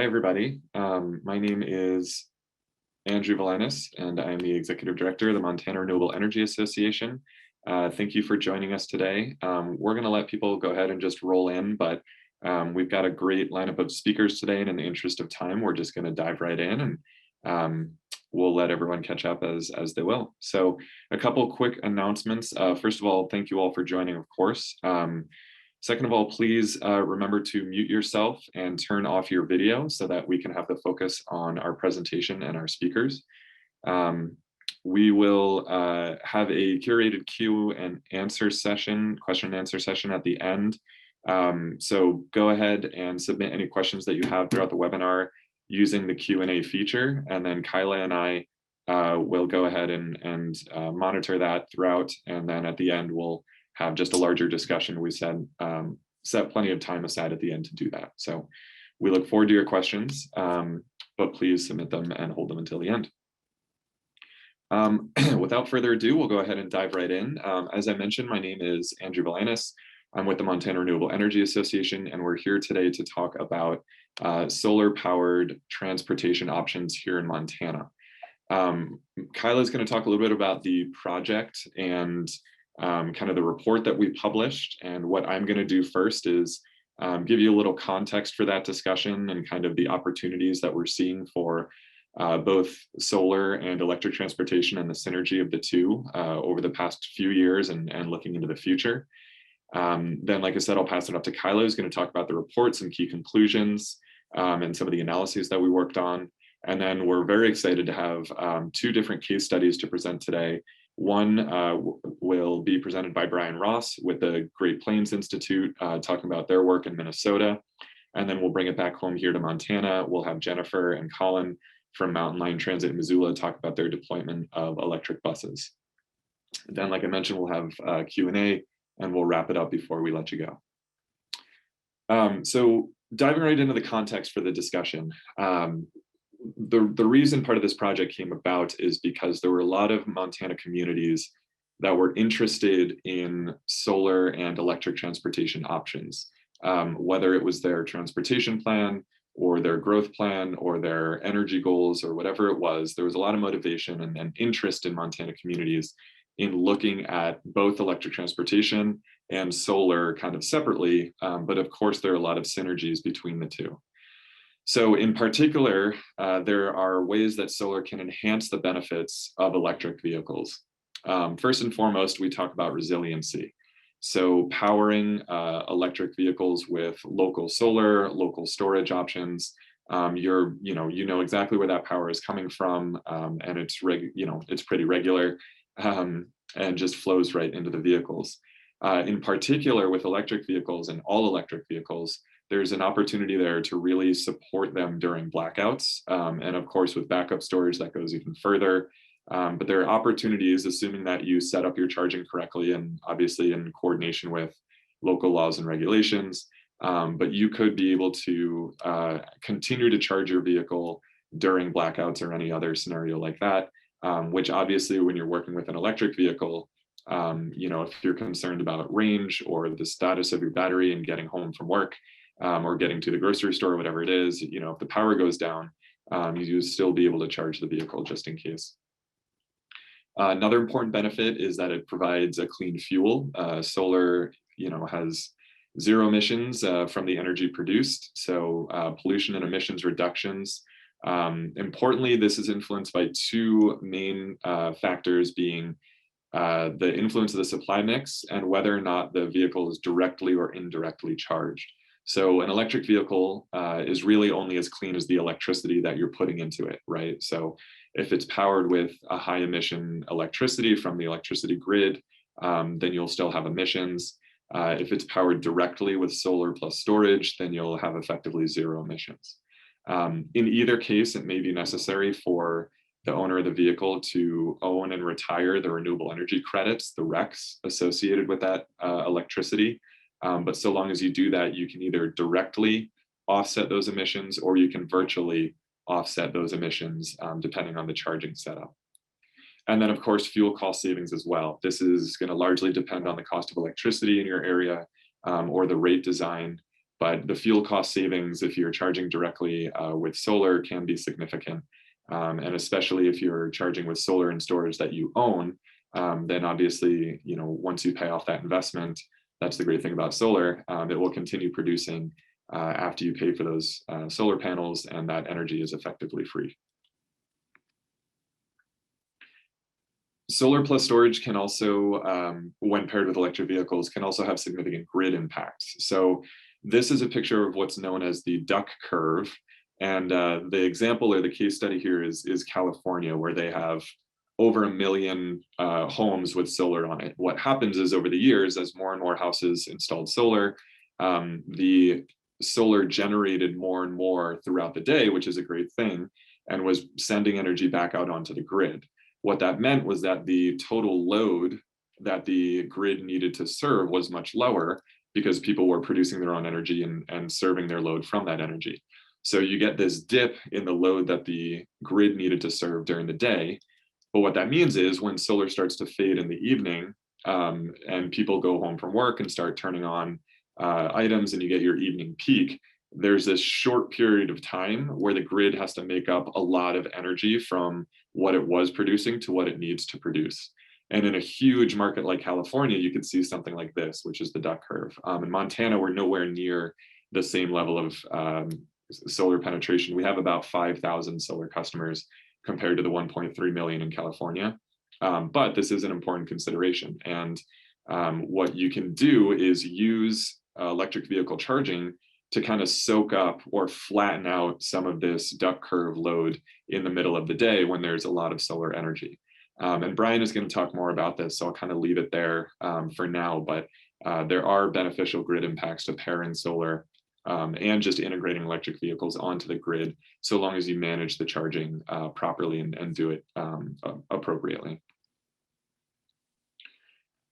everybody. My name is Andrew Valinas, and I'm the Executive Director of the Montana Renewable Energy Association. Thank you for joining us today. We're going to let people go ahead and just roll in, but we've got a great lineup of speakers today, and in the interest of time, we're just going to dive right in, and we'll let everyone catch up as they will. So a couple quick announcements. First of all, thank you all for joining, of course. Second of all, please remember to mute yourself and turn off your video so that we can have the focus on our presentation and our speakers. We will have a curated question and answer session at the end. So go ahead and submit any questions that you have throughout the webinar using the Q&A feature, and then Kyla and I will go ahead and monitor that throughout, and then at the end we'll have just a larger discussion. We set plenty of time aside at the end to do that. So we look forward to your questions, but please submit them and hold them until the end. Without further ado, we'll go ahead and dive right in. As I mentioned, my name is Andrew Valinas. I'm with the Montana Renewable Energy Association, and we're here today to talk about solar-powered transportation options here in Montana. Kyla is going to talk a little bit about the project and kind of the report that we published, and what I'm going to do first is give you a little context for that discussion and kind of the opportunities that we're seeing for both solar and electric transportation and the synergy of the two over the past few years and looking into the future. Then, like I said, I'll pass it up to Kyla, who's going to talk about the report, some key conclusions, and some of the analyses that we worked on. And then we're very excited to have two different case studies to present today. One will be presented by Brian Ross with the Great Plains Institute, talking about their work in Minnesota. And then we'll bring it back home here to Montana. We'll have Jennifer and Colin from Mountain Line Transit in Missoula talk about their deployment of electric buses. Then, like I mentioned, we'll have Q&A, and we'll wrap it up before we let you go. So diving right into the context for the discussion. The reason part of this project came about is because there were a lot of Montana communities that were interested in solar and electric transportation options, whether it was their transportation plan or their growth plan or their energy goals or whatever it was. There was a lot of motivation and interest in Montana communities in looking at both electric transportation and solar kind of separately, but of course there are a lot of synergies between the two. So in particular, there are ways that solar can enhance the benefits of electric vehicles. First and foremost, we talk about resiliency. So powering electric vehicles with local solar, local storage options, you know exactly where that power is coming from, and it's pretty regular, and just flows right into the vehicles. In particular, with electric vehicles and all electric vehicles, there's an opportunity there to really support them during blackouts. And of course, with backup storage, that goes even further. But there are opportunities, assuming that you set up your charging correctly and obviously in coordination with local laws and regulations. But you could be able to continue to charge your vehicle during blackouts or any other scenario like that, which obviously when you're working with an electric vehicle, if you're concerned about range or the status of your battery and getting home from work, or getting to the grocery store, or whatever it is, if the power goes down, you still be able to charge the vehicle just in case. Another important benefit is that it provides a clean fuel. Solar, has zero emissions from the energy produced, so pollution and emissions reductions. Importantly, this is influenced by two main factors, being the influence of the supply mix and whether or not the vehicle is directly or indirectly charged. So an electric vehicle is really only as clean as the electricity that you're putting into it, right? So if it's powered with a high emission electricity from the electricity grid, then you'll still have emissions. If it's powered directly with solar plus storage, then you'll have effectively zero emissions. In either case, it may be necessary for the owner of the vehicle to own and retire the renewable energy credits, the RECs associated with that electricity. But so long as you do that, you can either directly offset those emissions or you can virtually offset those emissions, depending on the charging setup. And then, of course, fuel cost savings as well. This is going to largely depend on the cost of electricity in your area, or the rate design. but the fuel cost savings, if you're charging directly with solar, can be significant. And especially if you're charging with solar and storage that you own, then obviously, once you pay off that investment, that's the great thing about solar, it will continue producing after you pay for those solar panels, and that energy is effectively free. Solar plus storage can also, when paired with electric vehicles, can also have significant grid impacts. So this is a picture of what's known as the DEQ curve. And the example or the case study here is California, where they have over 1 million homes with solar on it. What happens is, over the years, as more and more houses installed solar, the solar generated more and more throughout the day, which is a great thing, and was sending energy back out onto the grid. What that meant was that the total load that the grid needed to serve was much lower, because people were producing their own energy and serving their load from that energy. So you get this dip in the load that the grid needed to serve during the day. But what that means is, when solar starts to fade in the evening, and people go home from work and start turning on items, and you get your evening peak, there's this short period of time where the grid has to make up a lot of energy from what it was producing to what it needs to produce. And in a huge market like California, you could see something like this, which is the DEQ curve. In Montana, we're nowhere near the same level of solar penetration. We have about 5,000 solar customers compared to the 1.3 million in California. But this is an important consideration. And what you can do is use electric vehicle charging to kind of soak up or flatten out some of this DEQ curve load in the middle of the day when there's a lot of solar energy. And Brian is going to talk more about this, so I'll kind of leave it there for now. But there are beneficial grid impacts to pairing solar and just integrating electric vehicles onto the grid, so long as you manage the charging properly and do it appropriately.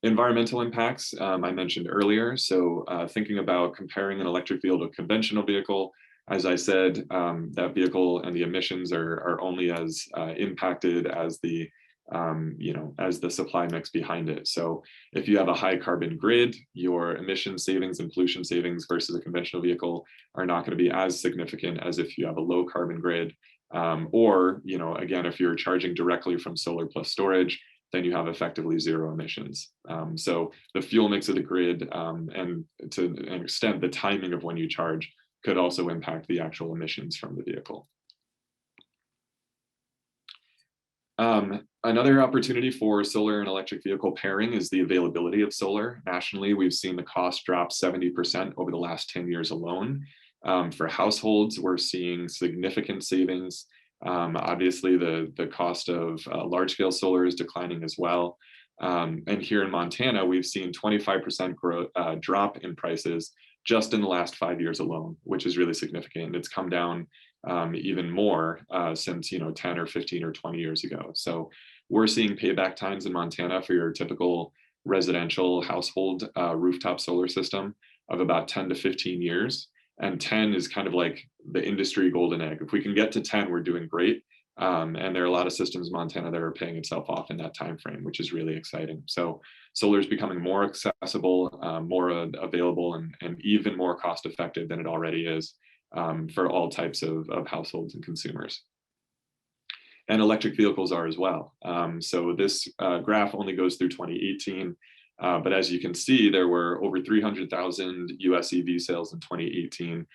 Environmental impacts, I mentioned earlier. So thinking about comparing an electric vehicle to a conventional vehicle, as I said, that vehicle and the emissions are only as impacted as the as the supply mix behind it. So if you have a high carbon grid, your emission savings and pollution savings versus a conventional vehicle are not going to be as significant as if you have a low carbon grid. Or, again, if you're charging directly from solar plus storage, then you have effectively zero emissions. So the fuel mix of the grid, and to an extent, the timing of when you charge, could also impact the actual emissions from the vehicle. Another opportunity for solar and electric vehicle pairing is the availability of solar. Nationally, we've seen the cost drop 70% over the last 10 years alone. For households, we're seeing significant savings. Obviously, the cost of large-scale solar is declining as well. And here in Montana, we've seen 25% drop in prices just in the last 5 years alone, which is really significant. It's come down even more since 10 or 15 or 20 years ago. So we're seeing payback times in Montana for your typical residential household rooftop solar system of about 10 to 15 years. And 10 is kind of like the industry golden egg. If we can get to 10, we're doing great. And there are a lot of systems in Montana that are paying itself off in that time frame, which is really exciting. So solar is becoming more accessible, more available, and even more cost effective than it already is for all types of households and consumers. And electric vehicles are as well. So this graph only goes through 2018. But as you can see, there were over 300,000 US EV sales in 2018,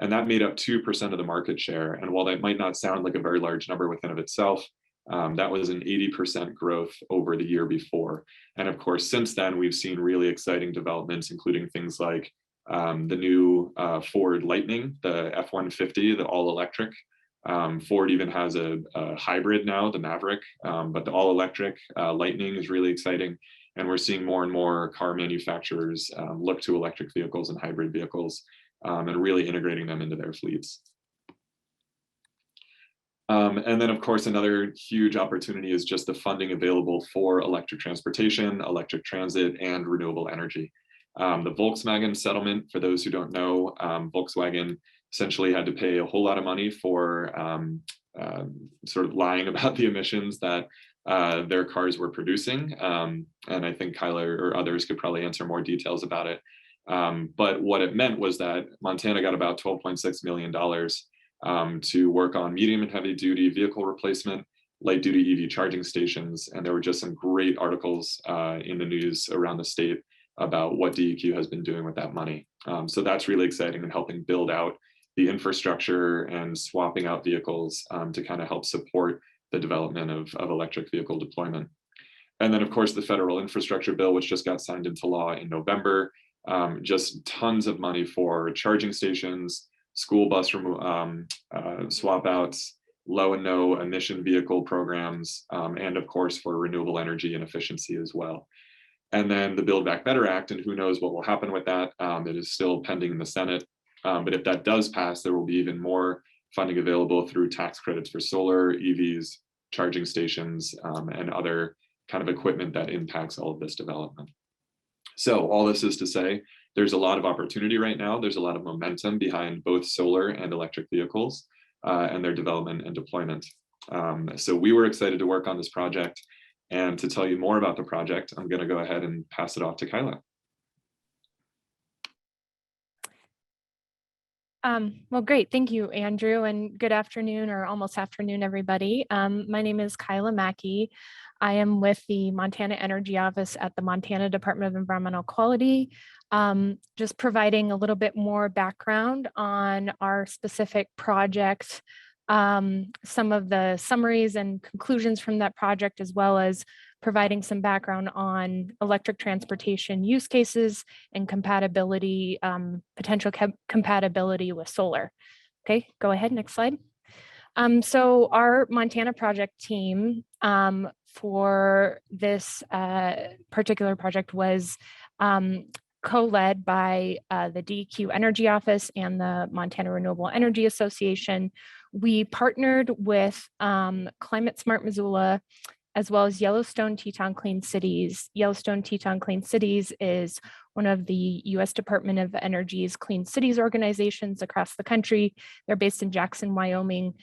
and that made up 2% of the market share. And while that might not sound like a very large number within of itself, that was an 80% growth over the year before. And of course, since then, we've seen really exciting developments, including things like the new Ford Lightning, the F-150, the all-electric. Ford even has a hybrid now, the Maverick, but the all-electric Lightning is really exciting. And we're seeing more and more car manufacturers look to electric vehicles and hybrid vehicles and really integrating them into their fleets. And then, of course, another huge opportunity is just the funding available for electric transportation, electric transit, and renewable energy. The Volkswagen settlement, for those who don't know, Volkswagen essentially had to pay a whole lot of money for sort of lying about the emissions that their cars were producing. And I think Kyla or others could probably answer more details about it. But what it meant was that Montana got about $12.6 million to work on medium and heavy duty vehicle replacement, light duty EV charging stations. And there were just some great articles in the news around the state about what DEQ has been doing with that money. So that's really exciting and helping build out the infrastructure and swapping out vehicles to kind of help support the development of electric vehicle deployment. And then, of course, the federal infrastructure bill, which just got signed into law in November, just tons of money for charging stations, school bus swap outs, low and no emission vehicle programs, and of course for renewable energy and efficiency as well. And then the Build Back Better Act, and who knows what will happen with that. It is still pending in the Senate. But if that does pass, there will be even more funding available through tax credits for solar, EVs, charging stations, and other kind of equipment that impacts all of this development. So all this is to say, there's a lot of opportunity right now. There's a lot of momentum behind both solar and electric vehicles and their development and deployment. So we were excited to work on this project. And to tell you more about the project, I'm going to go ahead and pass it off to Kyla. Well, great. Thank you, Andrew, and good afternoon or almost afternoon, everybody. My name is Kyla Mackey. I am with the Montana Energy Office at the Montana Department of Environmental Quality. Just providing a little bit more background on our specific project, some of the summaries and conclusions from that project, as well as providing some background on electric transportation use cases and compatibility, potential compatibility with solar. Okay, go ahead, next slide. So our Montana project team for this particular project was co-led by the DEQ Energy Office and the Montana Renewable Energy Association. We partnered with Climate Smart Missoula, as well as Yellowstone Teton Clean Cities. Yellowstone Teton Clean Cities is one of the U.S. Department of Energy's clean cities organizations across the country. They're based in Jackson, Wyoming.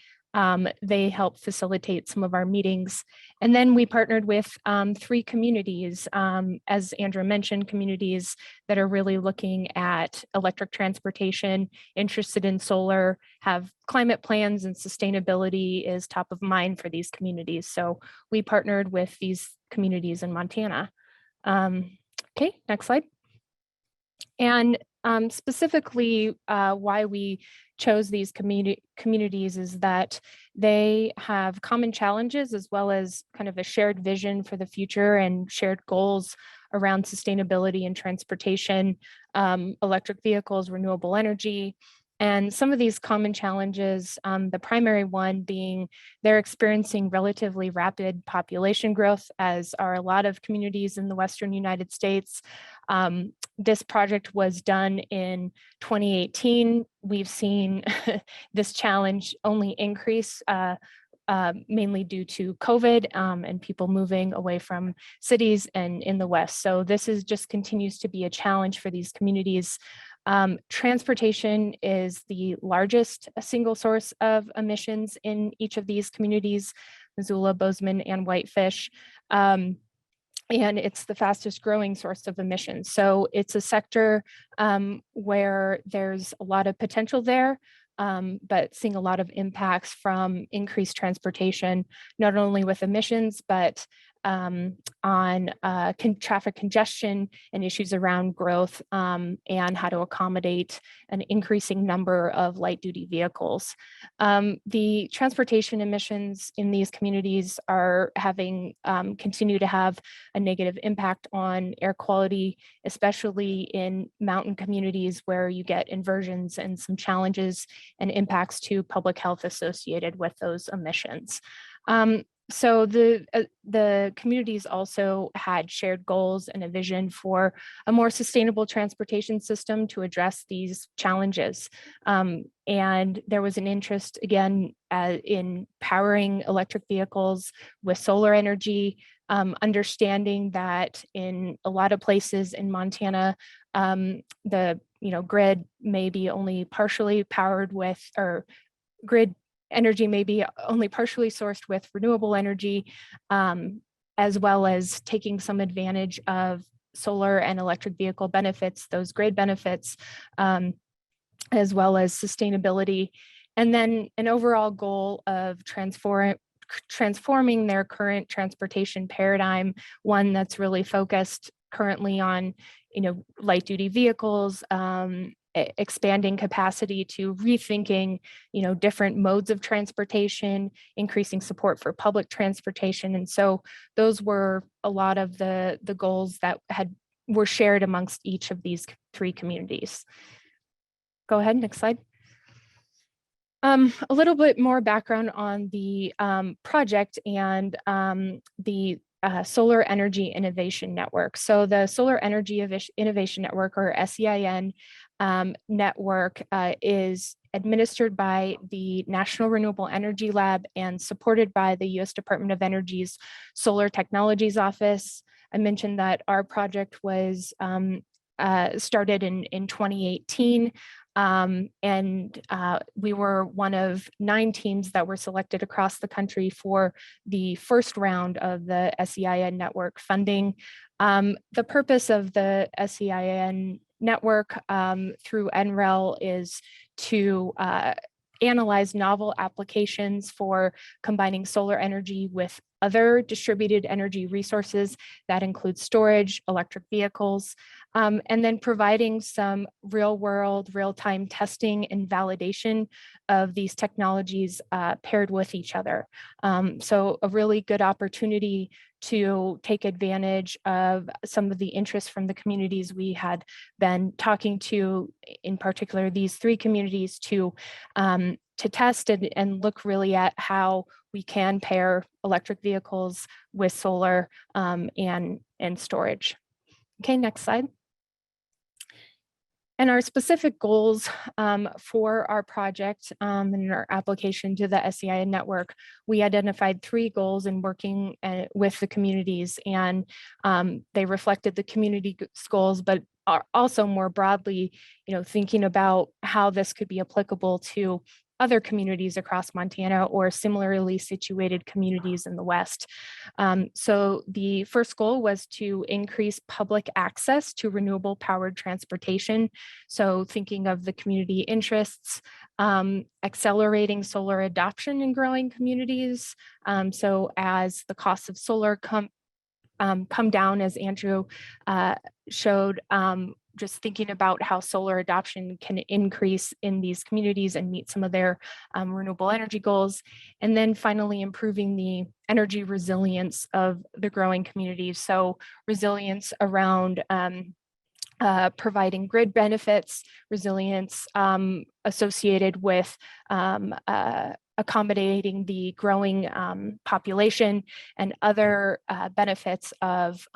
They help facilitate some of our meetings. And then we partnered with 3 communities, as Andrew mentioned, communities that are really looking at electric transportation, interested in solar, have climate plans, and sustainability is top of mind for these communities. So we partnered with these communities in Montana. Okay, next slide. And specifically why we chose these communities is that they have common challenges as well as kind of a shared vision for the future and shared goals around sustainability and transportation, electric vehicles, renewable energy. And some of these common challenges, the primary one being they're experiencing relatively rapid population growth, as are a lot of communities in the Western United States. This project was done in 2018. We've seen this challenge only increase mainly due to COVID and people moving away from cities and in the West. So this is just continues to be a challenge for these communities. Transportation is the largest single source of emissions in each of these communities, Missoula, Bozeman, and Whitefish. And it's the fastest growing source of emissions. So it's a sector where there's a lot of potential there, but seeing a lot of impacts from increased transportation, not only with emissions, but on traffic congestion and issues around growth and how to accommodate an increasing number of light duty vehicles. The transportation emissions in these communities are having continue to have a negative impact on air quality, especially in mountain communities where you get inversions and some challenges and impacts to public health associated with those emissions. So the communities also had shared goals and a vision for a more sustainable transportation system to address these challenges. And there was an interest, again, in powering electric vehicles with solar energy, understanding that in a lot of places in Montana, the grid may be only partially powered with, or grid energy may be only partially sourced with renewable energy, as well as taking some advantage of solar and electric vehicle benefits, those grid benefits, as well as sustainability, and then an overall goal of transforming their current transportation paradigm, one that's really focused currently on, light duty vehicles, expanding capacity to rethinking, different modes of transportation, increasing support for public transportation. And so those were a lot of the goals that were shared amongst each of these 3 communities. Go ahead, next slide. A little bit more background on the project and the Solar Energy Innovation Network. So the Solar Energy Innovation Network, or SEIN network, is administered by the National Renewable Energy Lab and supported by the U.S. Department of Energy's Solar Technologies Office. I mentioned that our project was started in 2018. We were one of 9 teams that were selected across the country for the first round of the SEIN network funding. The purpose of the SEIN network through NREL is to analyze novel applications for combining solar energy with other distributed energy resources that include storage, electric vehicles, and then providing some real-world, real-time testing and validation of these technologies paired with each other. So a really good opportunity to take advantage of some of the interest from the communities we had been talking to, in particular these 3 communities, to test and look really at how we can pair electric vehicles with solar and storage. Okay, next slide. And our specific goals for our project and our application to the SEIN network, we identified 3 goals in working with the communities, and they reflected the community goals, but are also more broadly, thinking about how this could be applicable to other communities across Montana or similarly situated communities in the West. So the first goal was to increase public access to renewable powered transportation. So thinking of the community interests, accelerating solar adoption in growing communities. So as the costs of solar come down, as Andrew showed, just thinking about how solar adoption can increase in these communities and meet some of their renewable energy goals. And then finally, improving the energy resilience of the growing communities. So resilience around providing grid benefits, resilience associated with accommodating the growing population, and other benefits of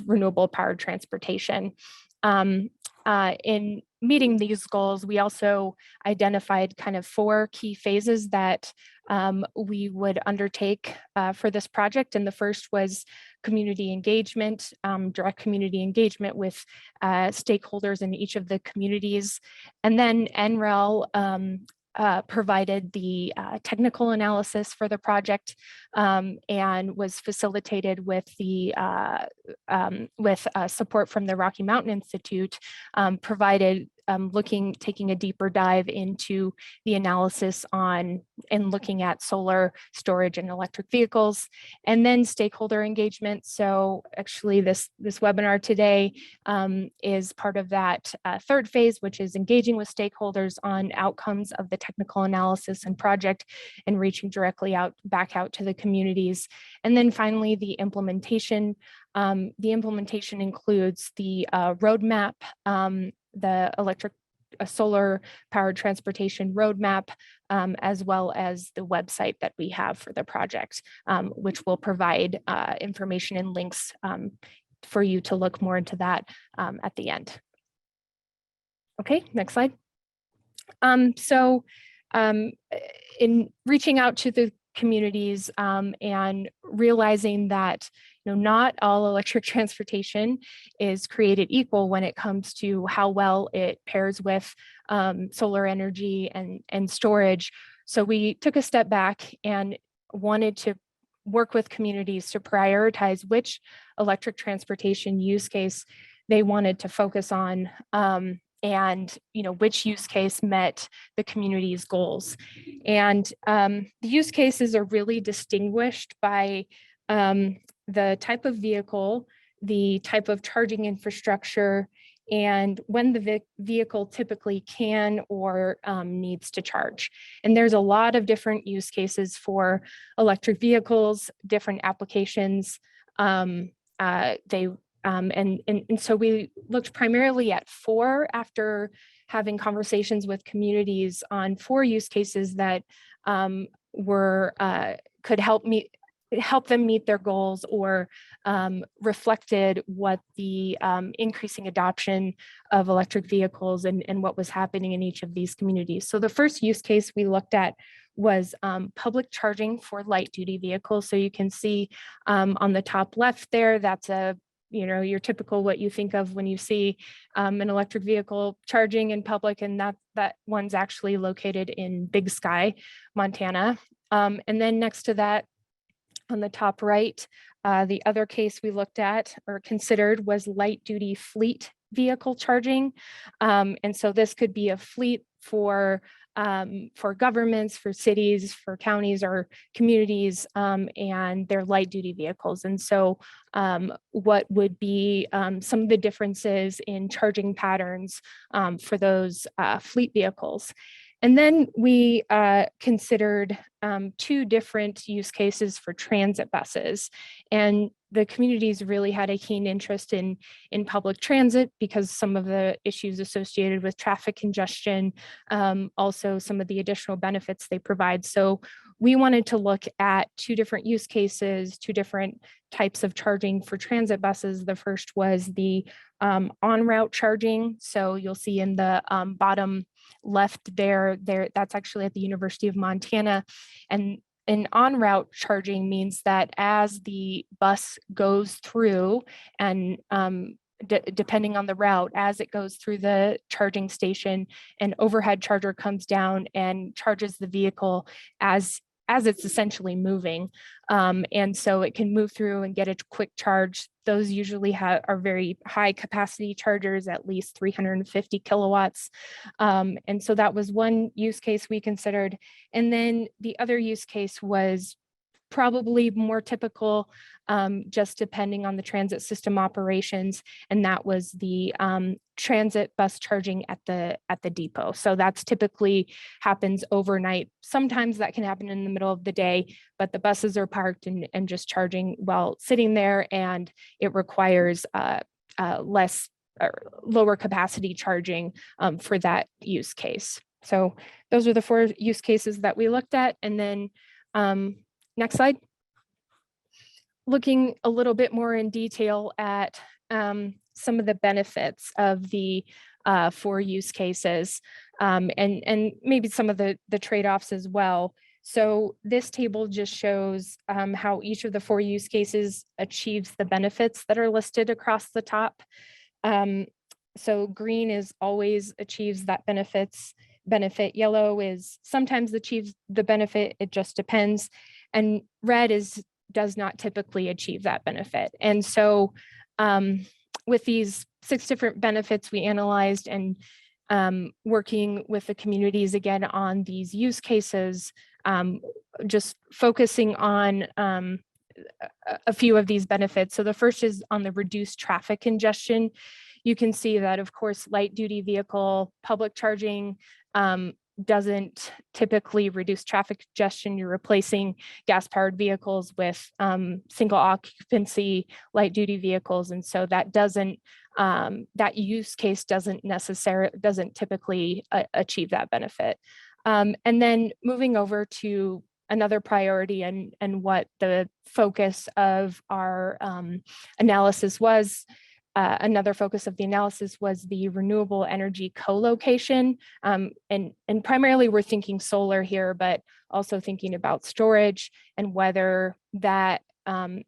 renewable powered transportation. In meeting these goals, we also identified kind of 4 key phases that we would undertake for this project. And the first was community engagement, direct community engagement with stakeholders in each of the communities. And then NREL provided the technical analysis for the project and was facilitated with the support from the Rocky Mountain Institute, provided taking a deeper dive into the analysis on and looking at solar storage and electric vehicles, and then stakeholder engagement. So actually this webinar today is part of that 3rd phase, which is engaging with stakeholders on outcomes of the technical analysis and project and reaching directly back out to the communities. And then finally, the implementation. The implementation includes the roadmap, the solar powered transportation roadmap, as well as the website that we have for the project, which will provide information and links for you to look more into that at the end. Okay, next slide. In reaching out to the communities and realizing that not all electric transportation is created equal when it comes to how well it pairs with solar energy and storage. So we took a step back and wanted to work with communities to prioritize which electric transportation use case they wanted to focus on, and which use case met the community's goals. And the use cases are really distinguished by the type of vehicle, the type of charging infrastructure, and when the vehicle typically can or needs to charge. And there's a lot of different use cases for electric vehicles, different applications. And so we looked primarily at 4 after having conversations with communities on 4 use cases that could help them meet their goals or reflected what the increasing adoption of electric vehicles and what was happening in each of these communities. So the first use case we looked at was public charging for light duty vehicles. So you can see on the top left there, that's your typical what you think of when you see an electric vehicle charging in public, and that one's actually located in Big Sky, Montana. And then next to that, on the top right, the other case we looked at or considered was light duty fleet vehicle charging. And so this could be a fleet for governments, for cities, for counties or communities, and their light duty vehicles. And so what would be some of the differences in charging patterns for those fleet vehicles? And then we considered 2 different use cases for transit buses. And the communities really had a keen interest in public transit because some of the issues associated with traffic congestion, also some of the additional benefits they provide. So we wanted to look at 2 different use cases, 2 different types of charging for transit buses. The first was the on-route charging. So you'll see in the bottom left there, that's actually at the University of Montana. And an on-route charging means that as the bus goes through and depending on the route, as it goes through the charging station, an overhead charger comes down and charges the vehicle as it's essentially moving. And so it can move through and get a quick charge. Those usually are very high capacity chargers, at least 350 kilowatts. And so that was one use case we considered. And then the other use case was probably more typical, just depending on the transit system operations, and that was the transit bus charging at the depot. So that's typically happens overnight. Sometimes that can happen in the middle of the day, but the buses are parked and just charging while sitting there, and it requires less or lower capacity charging for that use case. So those are the 4 use cases that we looked at. And then next slide. Looking a little bit more in detail at some of the benefits of the 4 use cases, and maybe some of the trade-offs as well. So this table just shows how each of the 4 use cases achieves the benefits that are listed across the top. So green is always achieves that benefit. Yellow is sometimes achieves the benefit, it just depends. And red does not typically achieve that benefit. And so with these 6 different benefits we analyzed, and working with the communities again on these use cases, just focusing on a few of these benefits. So the first is on the reduced traffic congestion. You can see that, of course, light duty vehicle public charging doesn't typically reduce traffic congestion. You're replacing gas-powered vehicles with single occupancy light duty vehicles. And so that that use case doesn't typically achieve that benefit. And then moving over to another priority and what the focus of our analysis was. Another focus of the analysis was the renewable energy co-location. And primarily we're thinking solar here, but also thinking about storage and whether that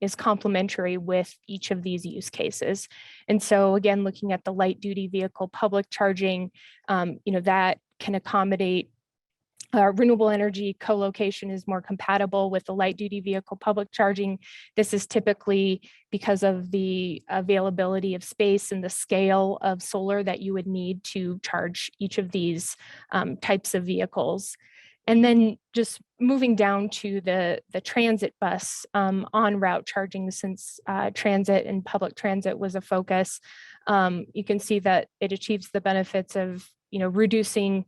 is complementary with each of these use cases. And so again, looking at the light duty vehicle public charging, that can accommodate renewable energy co-location is more compatible with the light duty vehicle public charging. This is typically because of the availability of space and the scale of solar that you would need to charge each of these types of vehicles. And then just moving down to the transit bus on route charging, since transit and public transit was a focus, you can see that it achieves the benefits of reducing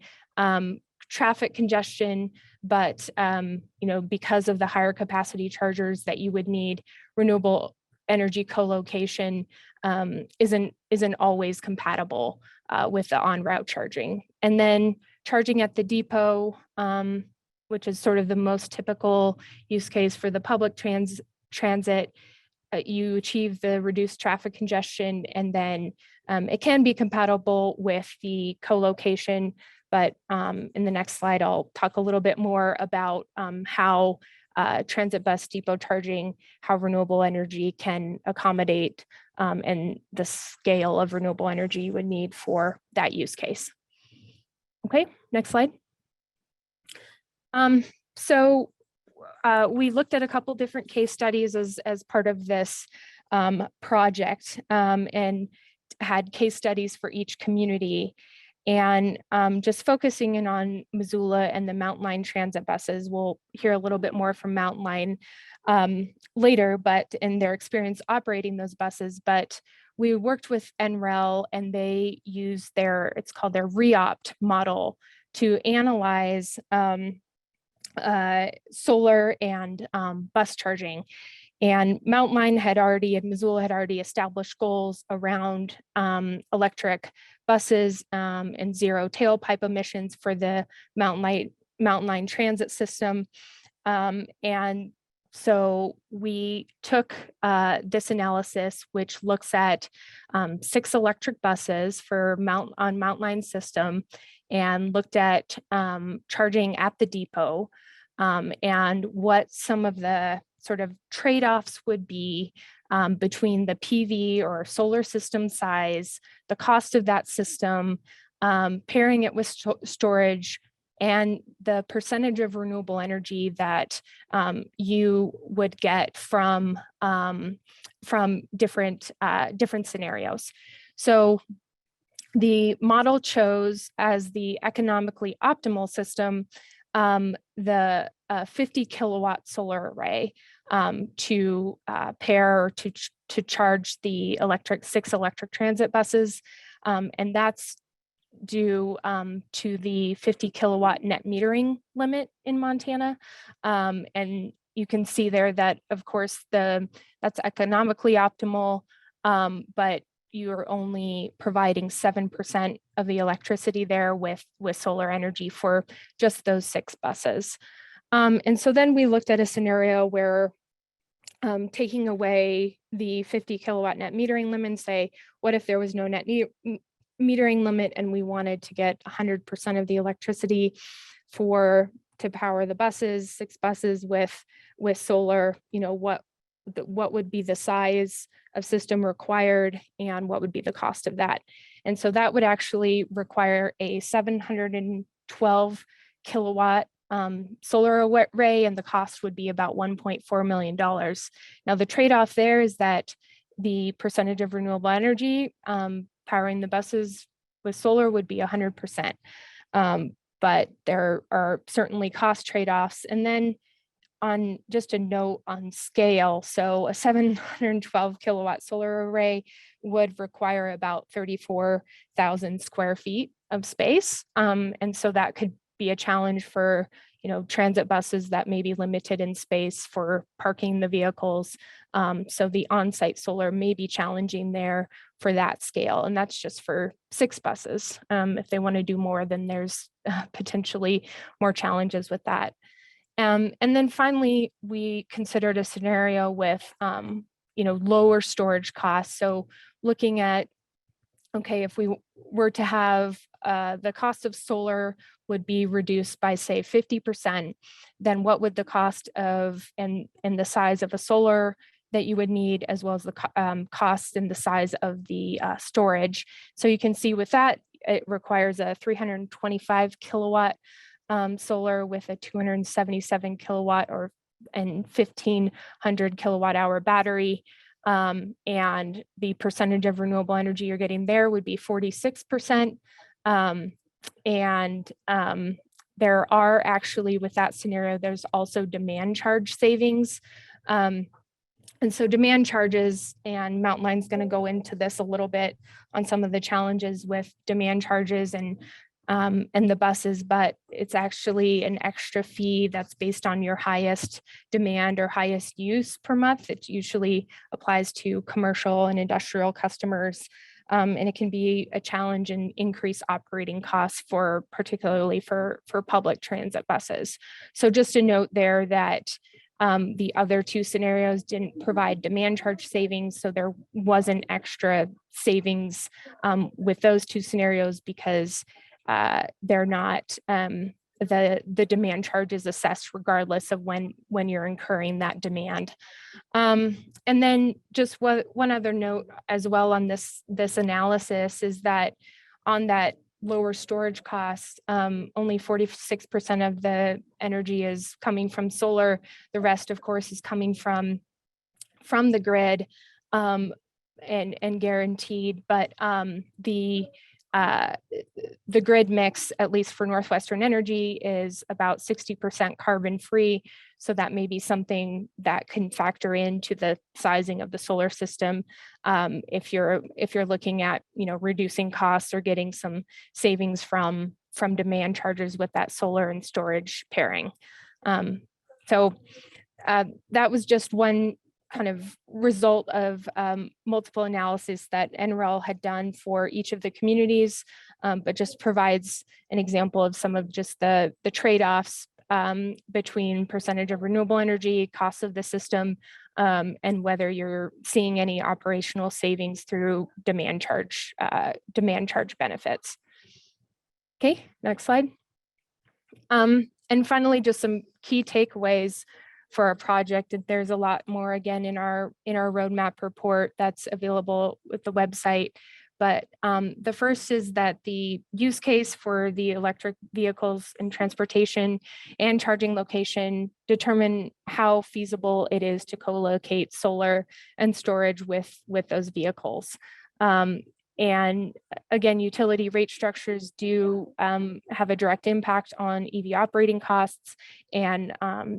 traffic congestion, but because of the higher capacity chargers that you would need, renewable energy co-location isn't always compatible with the on-route charging. And then charging at the depot, which is sort of the most typical use case for the public transit, you achieve the reduced traffic congestion, and then it can be compatible with the co-location. But in the next slide, I'll talk a little bit more about how transit bus depot charging, how renewable energy can accommodate and the scale of renewable energy you would need for that use case. Okay, next slide. So we looked at a couple different case studies as part of this project and had case studies for each community. And just focusing in on Missoula and the Mountain Line transit buses. We'll hear a little bit more from Mountain Line later, but in their experience operating those buses. But we worked with NREL, and they use it's called their REOPT model to analyze solar and bus charging. And Mountain Line and Missoula had already established goals around electric buses and zero tailpipe emissions for the Mountain Line transit system. And so we took this analysis, which looks at 6 electric buses on Mountain Line system, and looked at charging at the depot and what some of the sort of trade-offs would be between the PV or solar system size, the cost of that system, pairing it with storage, and the percentage of renewable energy that you would get from different scenarios. So the model chose as the economically optimal system the 50 kilowatt solar array to pair to charge the 6 electric transit buses, and that's due to the 50 kilowatt net metering limit in Montana. And you can see there that, of course, that's economically optimal, but you're only providing 7% of the electricity there with solar energy for just those 6 buses. And so then we looked at a scenario where taking away the 50 kilowatt net metering limit and say, what if there was no net metering limit and we wanted to get 100% of the electricity to power the buses, 6 buses with solar, what would be the size of system required and what would be the cost of that? And so that would actually require a 712 kilowatt solar array, and the cost would be about $1.4 million. Now, the trade-off there is that the percentage of renewable energy powering the buses with solar would be 100%. But there are certainly cost trade-offs. And then on just a note on scale, so a 712 kilowatt solar array would require about 34,000 square feet of space. And so that could be a challenge for transit buses that may be limited in space for parking the vehicles. So the on-site solar may be challenging there for that scale. And that's just for 6 buses. If they want to do more, then there's potentially more challenges with that. And then finally, we considered a scenario with lower storage costs. So looking at, okay, if we were to have the cost of solar would be reduced by, say, 50%, then what would the cost of and the size of a solar that you would need, as well as the cost and the size of the storage. So you can see with that, it requires a 325 kilowatt solar with a 277 kilowatt and 1,500 kilowatt hour battery. And the percentage of renewable energy you're getting there would be 46%. There are actually, with that scenario, there's also demand charge savings. And so demand charges, and Mountain Line's going to go into this a little bit on some of the challenges with demand charges and the buses, but it's actually an extra fee that's based on your highest demand or highest use per month. It usually applies to commercial and industrial customers. And it can be a challenge and increase operating costs particularly for public transit buses. So just a note there that the other two scenarios didn't provide demand charge savings, so there wasn't extra savings with those two scenarios because they're not, the demand charge is assessed regardless of when you're incurring that demand. And then just one other note as well on this analysis is that on that lower storage costs, only 46% of the energy is coming from solar. The rest, of course, is coming from the grid and guaranteed, but the grid mix, at least for Northwestern Energy, is about 60% carbon free. So that may be something that can factor into the sizing of the solar system if you're looking at reducing costs or getting some savings from demand charges with that solar and storage pairing. So that was just one kind of result of multiple analysis that NREL had done for each of the communities, but just provides an example of some of just the trade-offs between percentage of renewable energy, cost of the system, and whether you're seeing any operational savings through demand charge benefits. Okay, next slide. And finally, just some key takeaways for our project. There's a lot more again in our roadmap report that's available with the website. But the first is that the use case for the electric vehicles and transportation and charging location determine how feasible it is to co-locate solar and storage with those vehicles. And again, utility rate structures do have a direct impact on EV operating costs and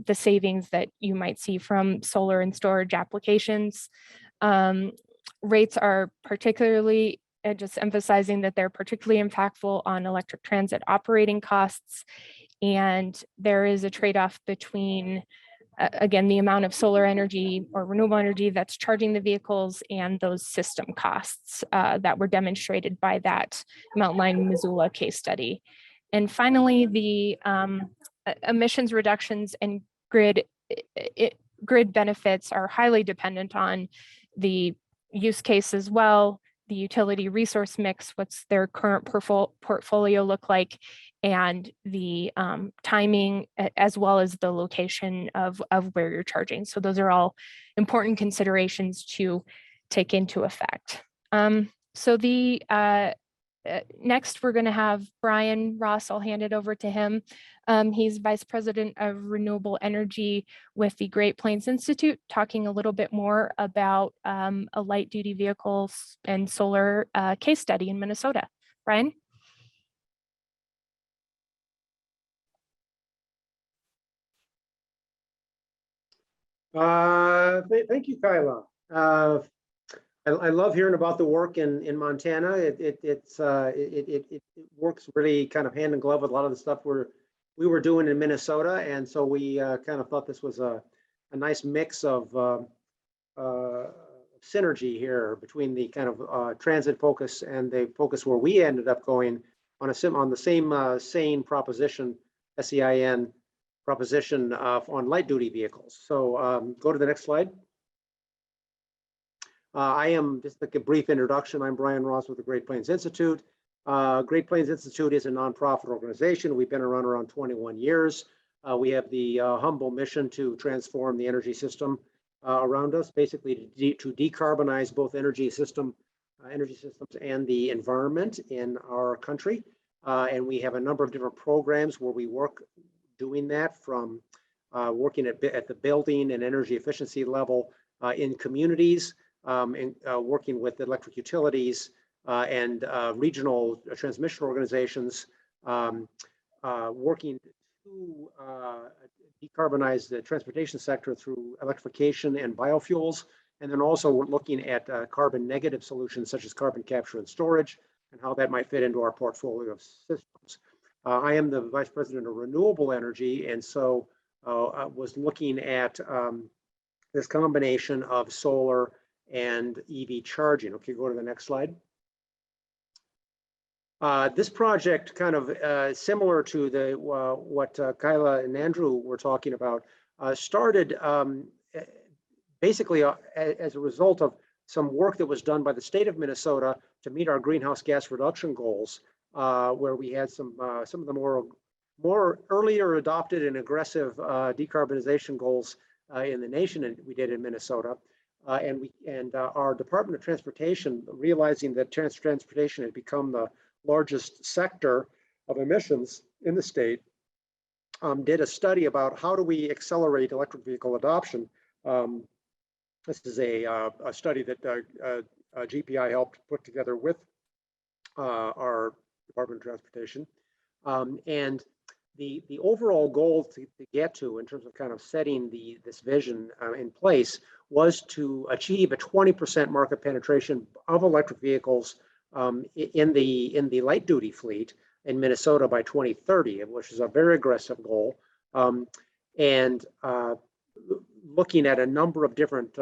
the savings that you might see from solar and storage applications. Rates are particularly, just emphasizing that they're particularly impactful on electric transit operating costs. And there is a trade-off between again, the amount of solar energy or renewable energy that's charging the vehicles and those system costs that were demonstrated by that Mountain Line Missoula case study. And finally, the emissions reductions and grid benefits are highly dependent on the use case as well, the utility resource mix, what's their current portfolio look like, and the timing, as well as the location of where you're charging. So those are all important considerations to take into effect. So the next, we're going to have Brian Ross. I'll hand it over to him. He's Vice President of Renewable Energy with the Great Plains Institute, talking a little bit more about a light duty vehicles and solar case study in Minnesota. Brian? Thank you, Kyla. I love hearing about the work in Montana. It works really kind of hand in glove with a lot of the stuff we were doing in Minnesota, and so we kind of thought this was a nice mix of synergy here between the kind of transit focus and the focus where we ended up going on the same SAIN proposition, SEIN proposition on light duty vehicles. So go to the next slide. I am, just like a brief introduction, I'm Brian Ross with the Great Plains Institute. Great Plains Institute is a nonprofit organization. We've been around 21 years. We have the humble mission to transform the energy system around us, basically to decarbonize both energy systems and the environment in our country. And we have a number of different programs where we work doing that, from working at the building and energy efficiency level in communities, and working with electric utilities and regional transmission organizations, working to decarbonize the transportation sector through electrification and biofuels, and then also we're looking at carbon negative solutions such as carbon capture and storage and how that might fit into our portfolio of systems. I am the Vice President of Renewable Energy, and so I was looking at this combination of solar and EV charging. Okay, go to the next slide. This project, kind of similar to the what Kyla and Andrew were talking about, started basically as a result of some work that was done by the state of Minnesota to meet our greenhouse gas reduction goals, where we had some of the more earlier adopted and aggressive decarbonization goals in the nation, and we did in Minnesota. And our Department of Transportation, realizing that transportation had become the largest sector of emissions in the state, did a study about how do we accelerate electric vehicle adoption. This is a study that GPI helped put together with our Department of Transportation. And the overall goal to get to, in terms of kind of setting this vision in place, was to achieve a 20% market penetration of electric vehicles in the light duty fleet in Minnesota by 2030, which is a very aggressive goal. And looking at a number of different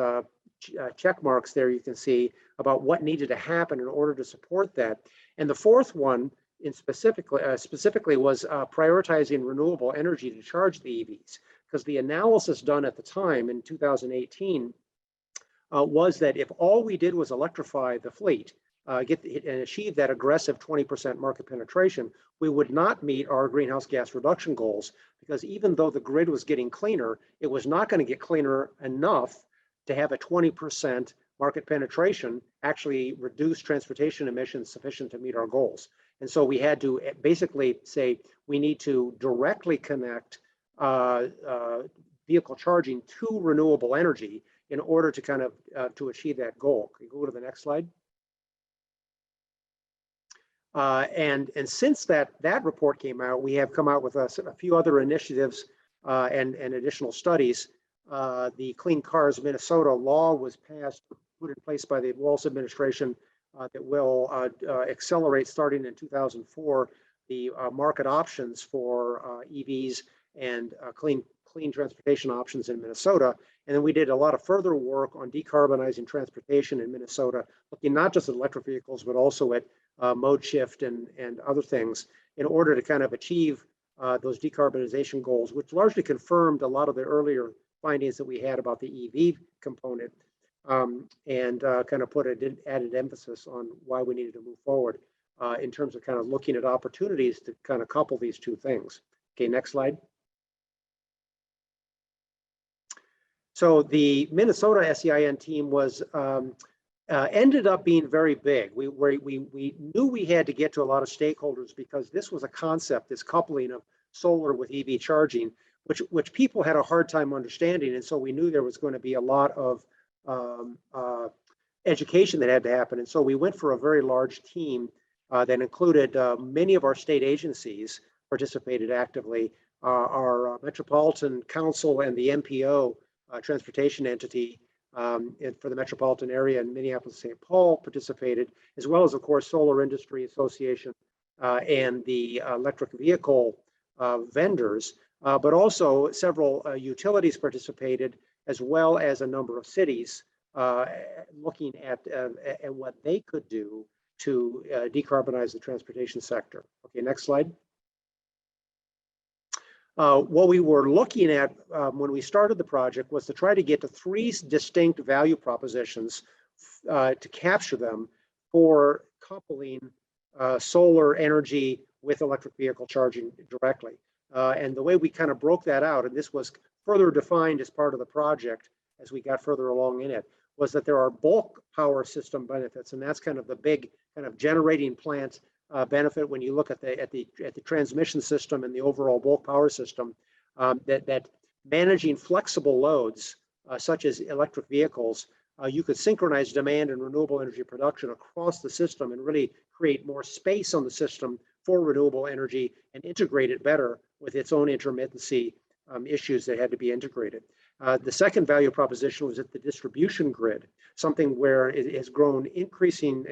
check marks there, you can see about what needed to happen in order to support that. And the fourth one specifically was prioritizing renewable energy to charge the EVs, because the analysis done at the time in 2018 was that if all we did was electrify the fleet, and achieve that aggressive 20% market penetration, we would not meet our greenhouse gas reduction goals, because even though the grid was getting cleaner, it was not going to get cleaner enough to have a 20% market penetration actually reduce transportation emissions sufficient to meet our goals. And so we had to basically say we need to directly connect vehicle charging to renewable energy in order to kind of to achieve that goal. Can you go to the next slide? And since that report came out, we have come out with a few other initiatives and additional studies. The Clean Cars Minnesota law was passed, put in place by the Walz administration, that will accelerate, starting in 2004, the market options for EVs and clean transportation options in Minnesota. And then we did a lot of further work on decarbonizing transportation in Minnesota, looking not just at electric vehicles, but also at mode shift and other things, in order to kind of achieve those decarbonization goals, which largely confirmed a lot of the earlier findings that we had about the EV component, and kind of put an added emphasis on why we needed to move forward in terms of kind of looking at opportunities to kind of couple these two things. Okay, next slide. So the Minnesota SEIN team was ended up being very big. We knew we had to get to a lot of stakeholders, because this was a concept, this coupling of solar with EV charging, which people had a hard time understanding. And so we knew there was going to be a lot of education that had to happen. And so we went for a very large team that included many of our state agencies participated actively. Our Metropolitan Council and the MPO transportation entity for the metropolitan area in Minneapolis-St. Paul participated, as well as, of course, Solar Industry Association and the electric vehicle vendors, but also several utilities participated, as well as a number of cities looking at what they could do to decarbonize the transportation sector. Okay, next slide. What we were looking at when we started the project was to try to get to 3 distinct value propositions to capture them for coupling solar energy with electric vehicle charging directly. And the way we kind of broke that out, and this was further defined as part of the project as we got further along in it, was that there are bulk power system benefits, and that's kind of the big kind of generating plant benefit when you look at the transmission system and the overall bulk power system, that managing flexible loads such as electric vehicles, you could synchronize demand and renewable energy production across the system and really create more space on the system for renewable energy and integrate it better with its own intermittency issues that had to be integrated. The second value proposition was at the distribution grid, something where it has grown an increasing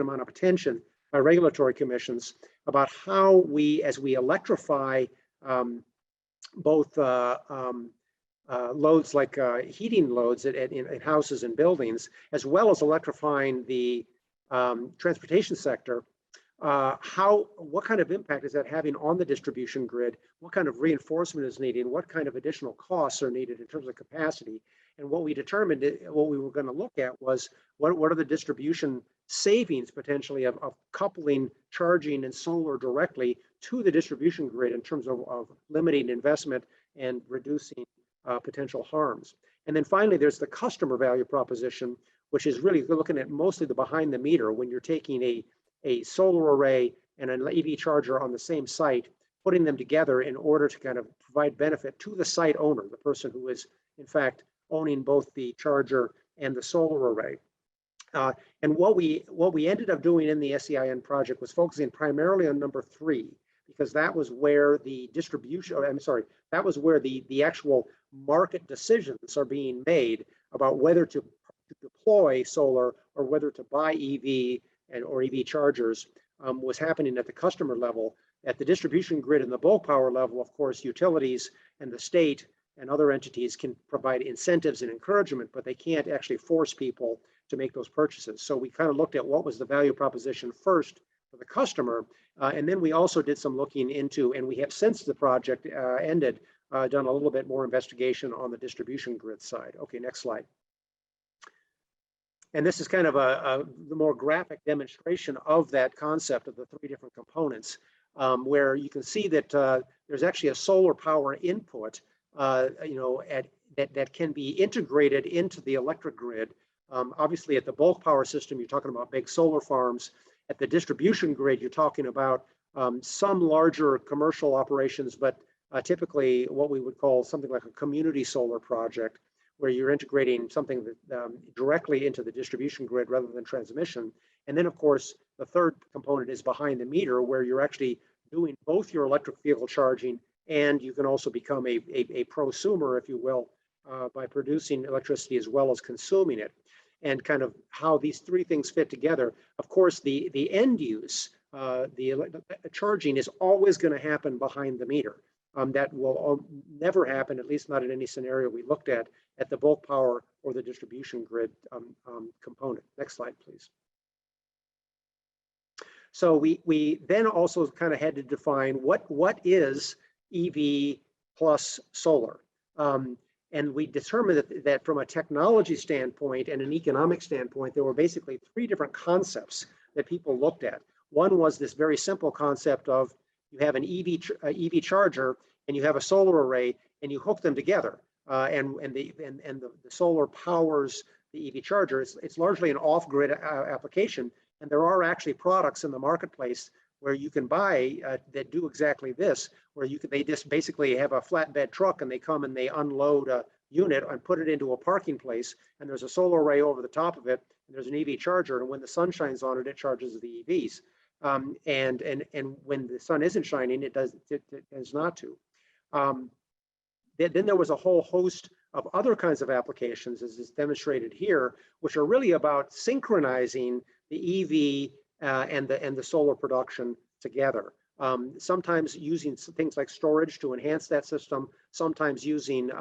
amount of attention by regulatory commissions about how we, as we electrify both loads like heating loads in houses and buildings, as well as electrifying the transportation sector, what kind of impact is that having on the distribution grid? What kind of reinforcement is needed? What kind of additional costs are needed in terms of capacity? And what we determined, what we were going to look at was what are the distribution savings potentially of coupling charging and solar directly to the distribution grid in terms of limiting investment and reducing potential harms. And then finally, there's the customer value proposition, which is really looking at mostly the behind the meter when you're taking a solar array and an EV charger on the same site, putting them together in order to kind of provide benefit to the site owner, the person who is in fact owning both the charger and the solar array. And what we ended up doing in the SEIN project was focusing primarily on number 3, because that was where the distribution, that was where the actual market decisions are being made about whether to deploy solar or whether to buy EV or EV chargers was happening at the customer level. At the distribution grid and the bulk power level, of course, utilities and the state and other entities can provide incentives and encouragement, but they can't actually force people to make those purchases. So we kind of looked at what was the value proposition first for the customer, and then we also did some looking into, and we have since the project ended, done a little bit more investigation on the distribution grid side. Okay, next slide. And this is kind of the more graphic demonstration of that concept of the 3 different components, where you can see that there's actually a solar power input, that can be integrated into the electric grid. Obviously, at the bulk power system, you're talking about big solar farms. At the distribution grid, you're talking about some larger commercial operations, but typically what we would call something like a community solar project, where you're integrating something that, directly into the distribution grid rather than transmission. And then, of course, the third component is behind the meter, where you're actually doing both your electric vehicle charging, and you can also become a prosumer, if you will, by producing electricity as well as consuming it. And kind of how these 3 things fit together. Of course, the end use, the charging is always going to happen behind the meter. That will never happen, at least not in any scenario we looked at the bulk power or the distribution grid component. Next slide, please. So we then also kind of had to define what is EV plus solar. And we determined that from a technology standpoint and an economic standpoint, there were basically 3 different concepts that people looked at. One was this very simple concept of you have an EV charger and you have a solar array and you hook them together, and the solar powers the EV charger. It's largely an off-grid application, and there are actually products in the marketplace where you can buy that do exactly this, where they just basically have a flatbed truck and they come and they unload a unit and put it into a parking place, and there's a solar array over the top of it, and there's an EV charger, and when the sun shines on it, it charges the EVs. And when the sun isn't shining, it tends not to. Then there was a whole host of other kinds of applications, as is demonstrated here, which are really about synchronizing the EV and the solar production together. Sometimes using things like storage to enhance that system, sometimes using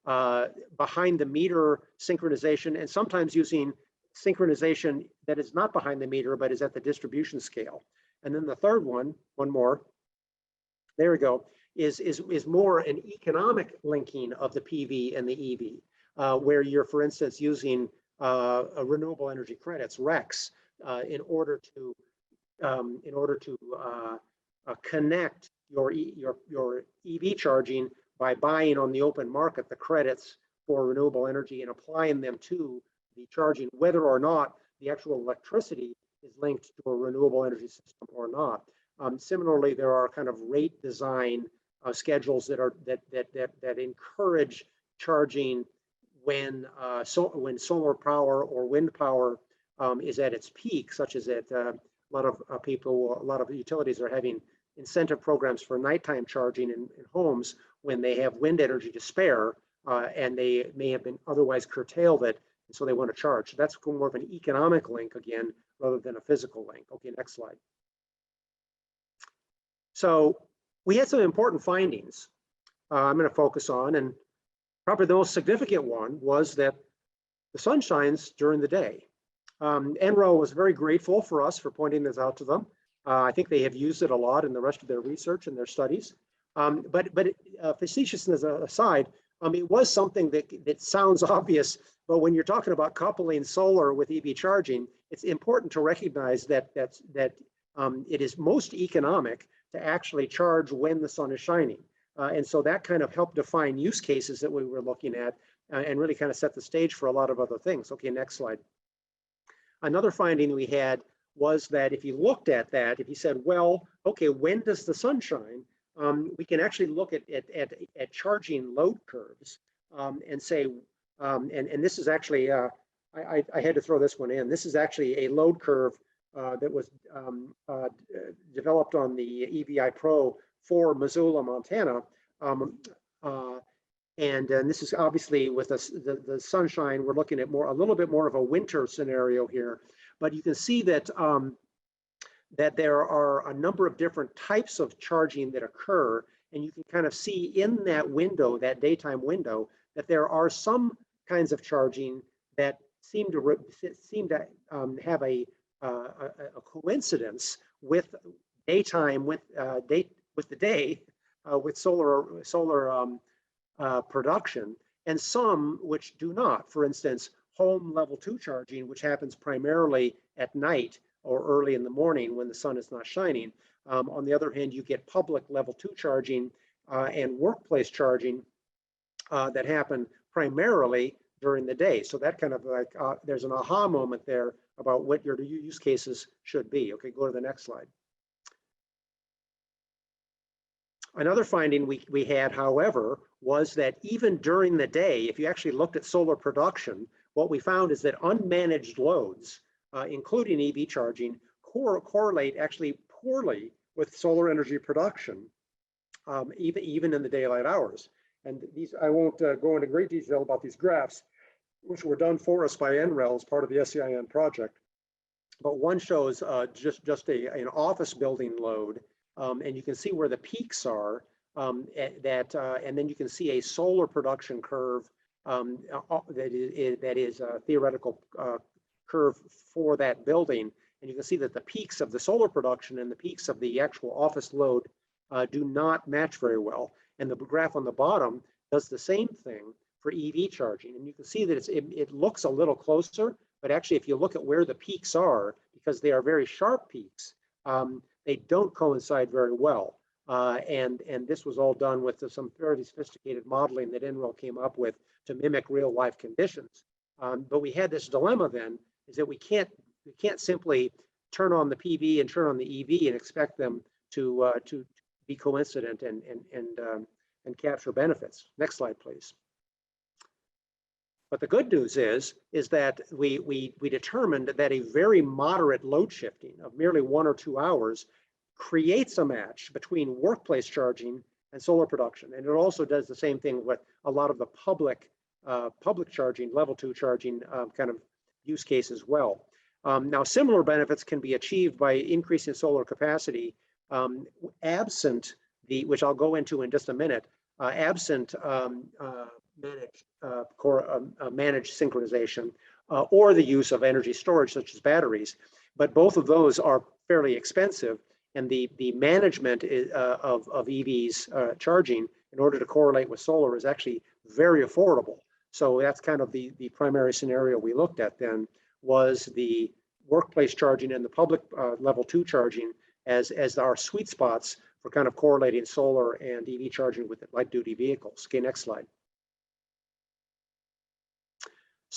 behind the meter synchronization, and sometimes using synchronization that is not behind the meter, but is at the distribution scale. And then the third one more, there we go, is more an economic linking of the PV and the EV, where you're, for instance, using renewable energy credits, RECs, in order to connect your EV charging by buying on the open market the credits for renewable energy and applying them to the charging, whether or not the actual electricity is linked to a renewable energy system or not. Similarly, there are kind of rate design schedules that encourage charging when solar power or wind power is at its peak, such as that a lot of utilities are having incentive programs for nighttime charging in homes when they have wind energy to spare, and they may have been otherwise curtailed it, and so they want to charge. So that's more of an economic link again, rather than a physical link. Okay, next slide. So we had some important findings I'm going to focus on, and probably the most significant one was that the sun shines during the day. NREL was very grateful for us for pointing this out to them. I think they have used it a lot in the rest of their research and their studies. But facetiousness aside, it was something that sounds obvious, but when you're talking about coupling solar with EV charging, it's important to recognize that it is most economic to actually charge when the sun is shining. And so that kind of helped define use cases that we were looking at and really kind of set the stage for a lot of other things. Okay, next slide. Another finding we had was that if you looked at that, if you said, well, okay, when does the sun shine? We can actually look at charging load curves and say, and this is actually, I had to throw this one in. This is actually a load curve that was developed on the EVI Pro for Missoula, Montana. And this is obviously with the sunshine, we're looking at a little bit more of a winter scenario here, but you can see that that there are a number of different types of charging that occur, and you can kind of see in that window, that daytime window, that there are some kinds of charging that seem to have a coincidence with daytime with the day with solar production, and some which do not. For instance, home level 2 charging, which happens primarily at night or early in the morning when the sun is not shining. On the other hand, you get public level 2 charging and workplace charging that happen primarily during the day. So that kind of like, there's an aha moment there about what your use cases should be. Okay, go to the next slide. Another finding we had, however, was that even during the day, if you actually looked at solar production, what we found is that unmanaged loads, including EV charging, correlate actually poorly with solar energy production, even in the daylight hours. And these, I won't go into great detail about these graphs, which were done for us by NREL as part of the SEIN project. But one shows just an office building load, and you can see where the peaks are, and then you can see a solar production curve that is a theoretical curve for that building. And you can see that the peaks of the solar production and the peaks of the actual office load do not match very well. And the graph on the bottom does the same thing for EV charging. And you can see that it looks a little closer, but actually if you look at where the peaks are, because they are very sharp peaks, they don't coincide very well. And this was all done with some fairly sophisticated modeling that NREL came up with to mimic real life conditions. But we had this dilemma then, is that we can't simply turn on the PV and turn on the EV and expect them to be coincident and capture benefits. Next slide, please. But the good news is that we determined that a very moderate load shifting of merely 1 or 2 hours creates a match between workplace charging and solar production. And it also does the same thing with a lot of the public charging, level 2 charging kind of use case as well. Now, similar benefits can be achieved by increasing solar capacity absent which I'll go into in just a minute, absent managed synchronization or the use of energy storage such as batteries. But both of those are fairly expensive, and the management of EVs charging in order to correlate with solar is actually very affordable. So that's kind of the primary scenario we looked at then, was the workplace charging and the public level 2 charging as our sweet spots for kind of correlating solar and EV charging with light duty vehicles. Okay, next slide.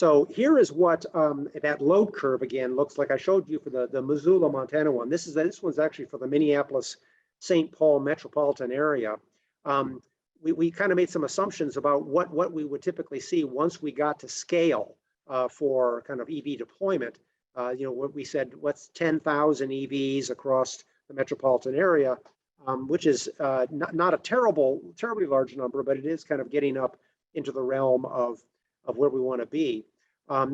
So here is what that load curve again looks like. I showed you for the Missoula, Montana one. This one's actually for the Minneapolis, St. Paul metropolitan area. We kind of made some assumptions about what we would typically see once we got to scale for kind of EV deployment. What we said, what's 10,000 EVs across the metropolitan area, which is not a terribly large number, but it is kind of getting up into the realm of where we want to be.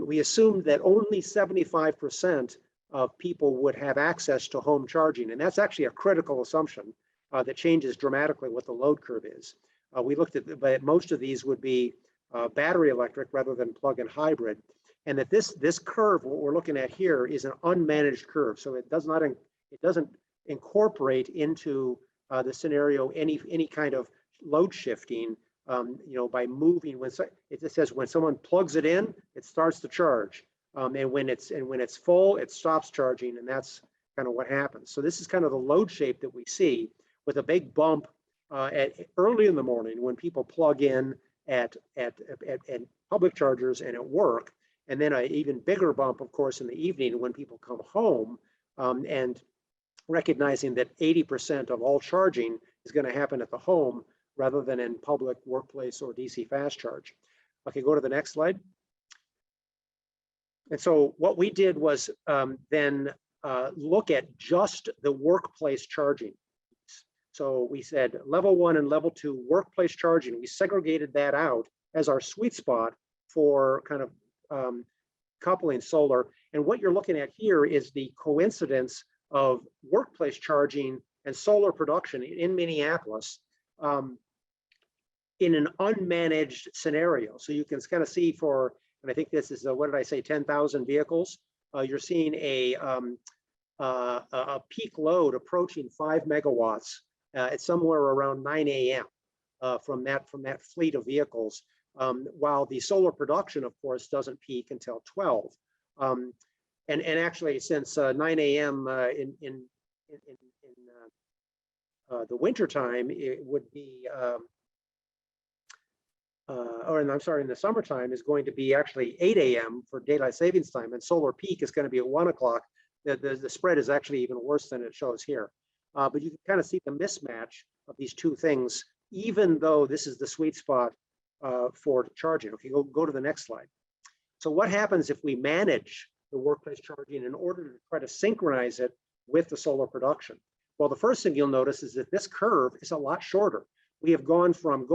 We assumed that only 75% of people would have access to home charging, and that's actually a critical assumption that changes dramatically what the load curve is. We looked at, but most of these would be battery electric rather than plug-in hybrid, and that this curve, what we're looking at here, is an unmanaged curve, so it doesn't incorporate into the scenario any kind of load shifting. By moving, it says when someone plugs it in, it starts to charge, and when it's full, it stops charging, and that's kind of what happens. So this is kind of the load shape that we see, with a big bump at early in the morning when people plug in at public chargers and at work, and then an even bigger bump, of course, in the evening when people come home, and recognizing that 80% of all charging is going to happen at the home rather than in public, workplace, or DC fast charge. Okay, go to the next slide. And so what we did was then look at just the workplace charging. So we said level 1 and level 2 workplace charging. We segregated that out as our sweet spot for kind of coupling solar. And what you're looking at here is the coincidence of workplace charging and solar production in Minneapolis in an unmanaged scenario. So you can kind of see and I think this is, what did I say, 10,000 vehicles. You're seeing a peak load approaching 5 megawatts at somewhere around 9 a.m. From that fleet of vehicles, while the solar production, of course, doesn't peak until 12. And actually, since 9 a.m. in the winter time, it would be, in the summertime is going to be actually 8 a.m. for daylight savings time, and solar peak is going to be at 1 o'clock. The spread is actually even worse than it shows here. But you can kind of see the mismatch of these two things, even though this is the sweet spot for charging. Okay, go to the next slide. So what happens if we manage the workplace charging in order to try to synchronize it with the solar production? Well, the first thing you'll notice is that this curve is a lot shorter. We have gone from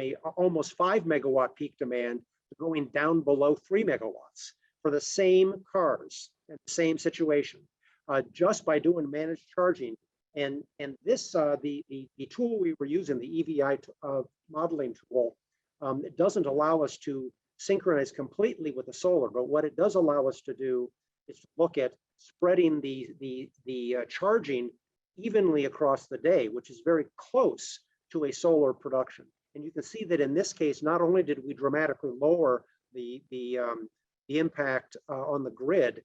a almost 5 megawatt peak demand to going down below 3 megawatts for the same cars and the same situation, just by doing managed charging. And this, the tool we were using, the EVI modeling tool, it doesn't allow us to synchronize completely with the solar, but what it does allow us to do is to look at spreading the charging evenly across the day, which is very close to a solar production. And you can see that in this case, not only did we dramatically lower the impact on the grid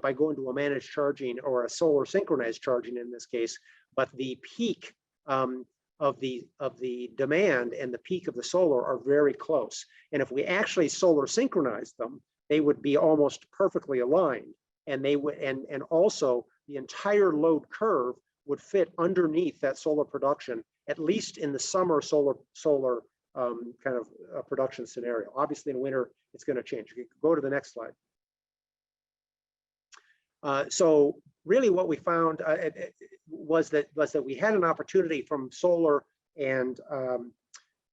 by going to a managed charging or a solar synchronized charging in this case, but the peak of the demand and the peak of the solar are very close. And if we actually solar synchronize them, they would be almost perfectly aligned, and they would, and also the entire load curve would fit underneath that solar production, at least in the summer solar kind of production scenario. Obviously in winter, it's going to change. You can go to the next slide. So really what we found was that we had an opportunity from solar and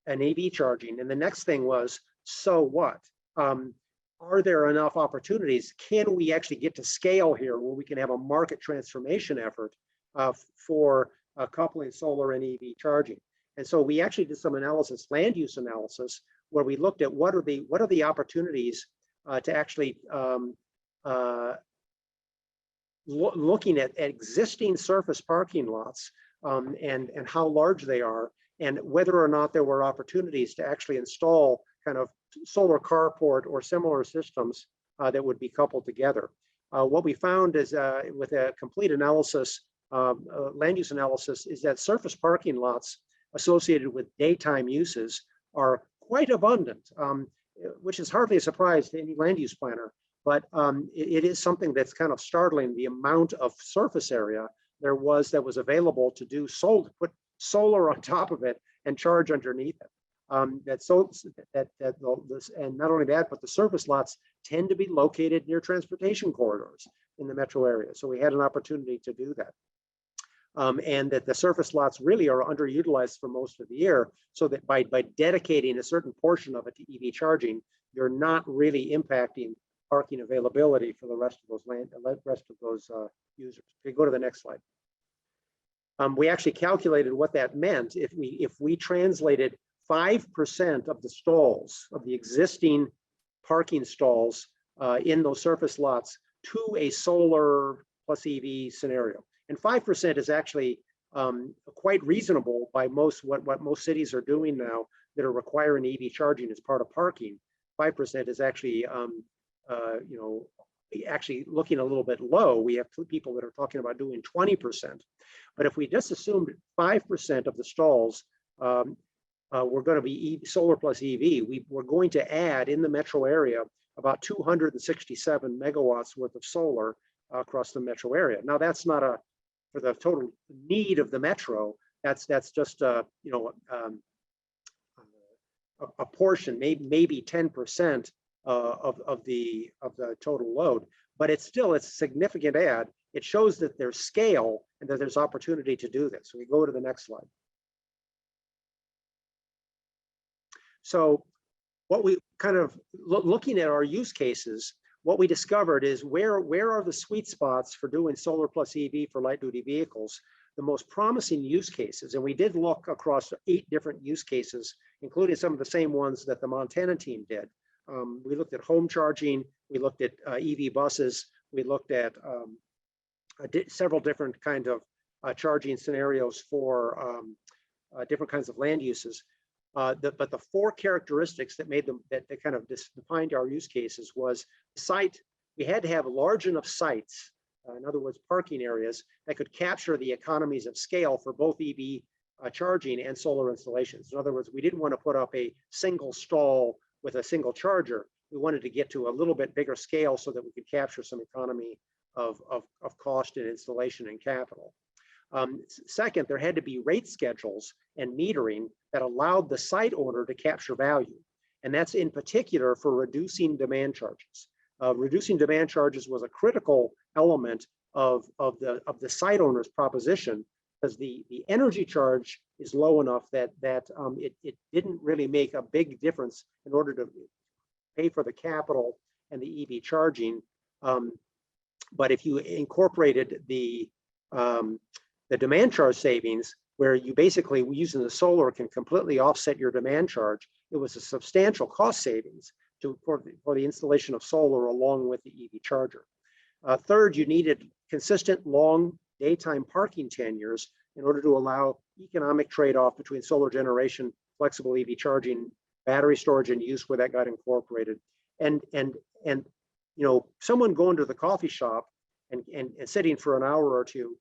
an EV charging. And the next thing was, so what? Are there enough opportunities? Can we actually get to scale here where we can have a market transformation effort for coupling solar and EV charging? And so we actually did some analysis, land use analysis, where we looked at what are the opportunities to actually looking at existing surface parking lots and how large they are, and whether or not there were opportunities to actually install kind of solar carport or similar systems that would be coupled together. What we found is with a complete analysis, land use analysis, is that surface parking lots associated with daytime uses are quite abundant. which is hardly a surprise to any land use planner, but it is something that's kind of startling, the amount of surface area that was available to do put solar on top of it and charge underneath it. And not only that, but the surface lots tend to be located near transportation corridors in the metro area. So we had an opportunity to do that. And that the surface lots really are underutilized for most of the year, so that by dedicating a certain portion of it to EV charging, you're not really impacting parking availability for the rest of those users. Okay, go to the next slide. We actually calculated what that meant if we translated 5% of the stalls, of the existing parking stalls in those surface lots to a solar plus EV scenario. And 5% is actually quite reasonable by what most cities are doing now that are requiring EV charging as part of parking. 5% is actually, actually looking a little bit low. We have people that are talking about doing 20%. But if we just assumed 5% of the stalls were going to be solar plus EV, we're going to add in the metro area about 267 megawatts worth of solar across the metro area. Now that's not for the total need of the metro. That's just a portion, maybe 10% of the total load, but it's a significant add. It shows that there's scale and that there's opportunity to do this. So we go to the next slide. So what we kind of looking at our use cases, what we discovered is where are the sweet spots for doing solar plus EV for light duty vehicles, the most promising use cases. And we did look across 8 different use cases, including some of the same ones that the Montana team did. We looked at home charging, we looked at EV buses, we looked at several different kinds of charging scenarios for different kinds of land uses. But the 4 characteristics that made them that kind of defined our use cases was site. We had to have large enough sites, in other words, parking areas that could capture the economies of scale for both EV charging and solar installations. In other words, we didn't want to put up a single stall with a single charger. We wanted to get to a little bit bigger scale so that we could capture some economy of cost and installation and capital. Second, there had to be rate schedules and metering that allowed the site owner to capture value. And that's in particular for reducing demand charges. Reducing demand charges was a critical element of the site owner's proposition, because the energy charge is low enough that it didn't really make a big difference in order to pay for the capital and the EV charging. But if you incorporated the demand charge savings, where you basically using the solar can completely offset your demand charge, it was a substantial cost savings for the installation of solar along with the EV charger. Third, you needed consistent long daytime parking tenures in order to allow economic trade-off between solar generation, flexible EV charging, battery storage and use where that got incorporated. And someone going to the coffee shop and sitting for an hour or two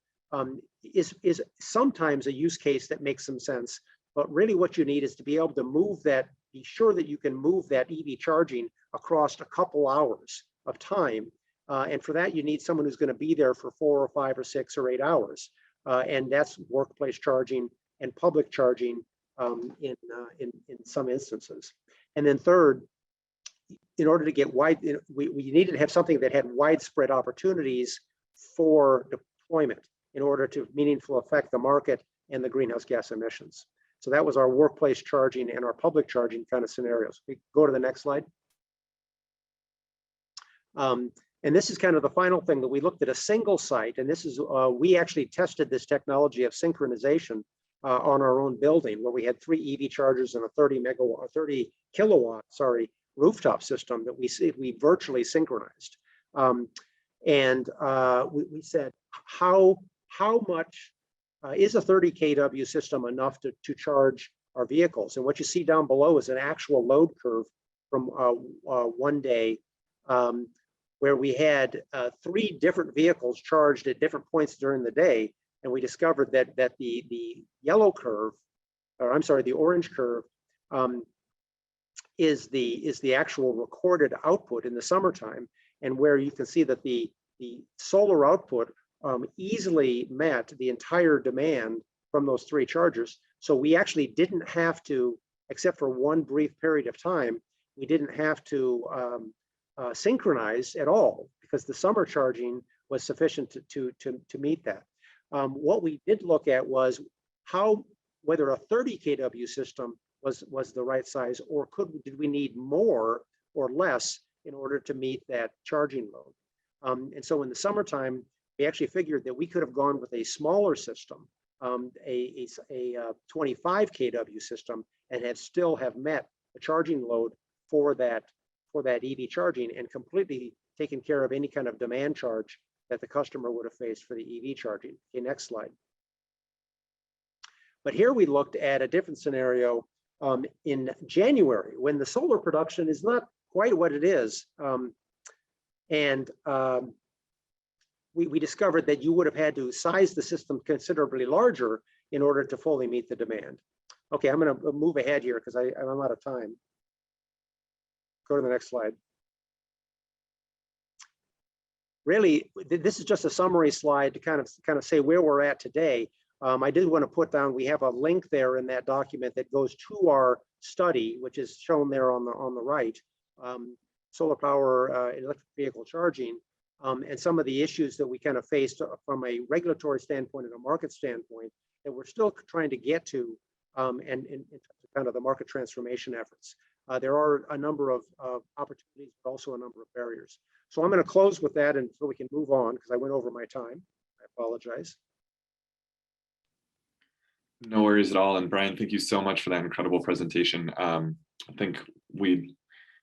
is sometimes a use case that makes some sense, but really what you need is to be able to be sure that you can move that EV charging across a couple hours of time. And for that, you need someone who's going to be there for 4 or 5 or 6 or 8 hours. And that's workplace charging and public charging in some instances. And then third, in order to get we needed to have something that had widespread opportunities for deployment in order to meaningfully affect the market and the greenhouse gas emissions. So that was our workplace charging and our public charging kind of scenarios. We go to the next slide. And this is kind of the final thing that we looked at a single site, and this is we actually tested this technology of synchronization on our own building, where we had 3 EV chargers and a 30 kilowatt rooftop system that we virtually synchronized. And we said, how much is a 30 kW system enough to charge our vehicles? And what you see down below is an actual load curve from one day, where we had 3 different vehicles charged at different points during the day. And we discovered that the yellow curve, or I'm sorry, the orange curve, is the actual recorded output in the summertime, and where you can see that the solar output easily met the entire demand from those 3 chargers. So we actually didn't have to, except for one brief period of time, we didn't have to synchronize at all, because the summer charging was sufficient to meet that. What we did look at was whether a 30 kW system was the right size, or did we need more or less in order to meet that charging load. And so in the summertime, we actually figured that we could have gone with a smaller system, a 25 kW system, and still have met the charging load for that EV charging, and completely taken care of any kind of demand charge that the customer would have faced for the EV charging. Okay, next slide. But here we looked at a different scenario in January, when the solar production is not quite what it is. We discovered that you would have had to size the system considerably larger in order to fully meet the demand. Okay, I'm going to move ahead here because I'm out of time. Go to the next slide. Really, this is just a summary slide to kind of say where we're at today. I did want to put down, we have a link there in that document that goes to our study, which is shown there on the right, solar power electric vehicle charging, and some of the issues that we kind of faced from a regulatory standpoint and a market standpoint that we're still trying to get to, and kind of the market transformation efforts. There are a number of opportunities, but also a number of barriers. So I'm going to close with that, and so we can move on, because I went over my time. I apologize. No worries at all. And Brian, thank you so much for that incredible presentation. I think we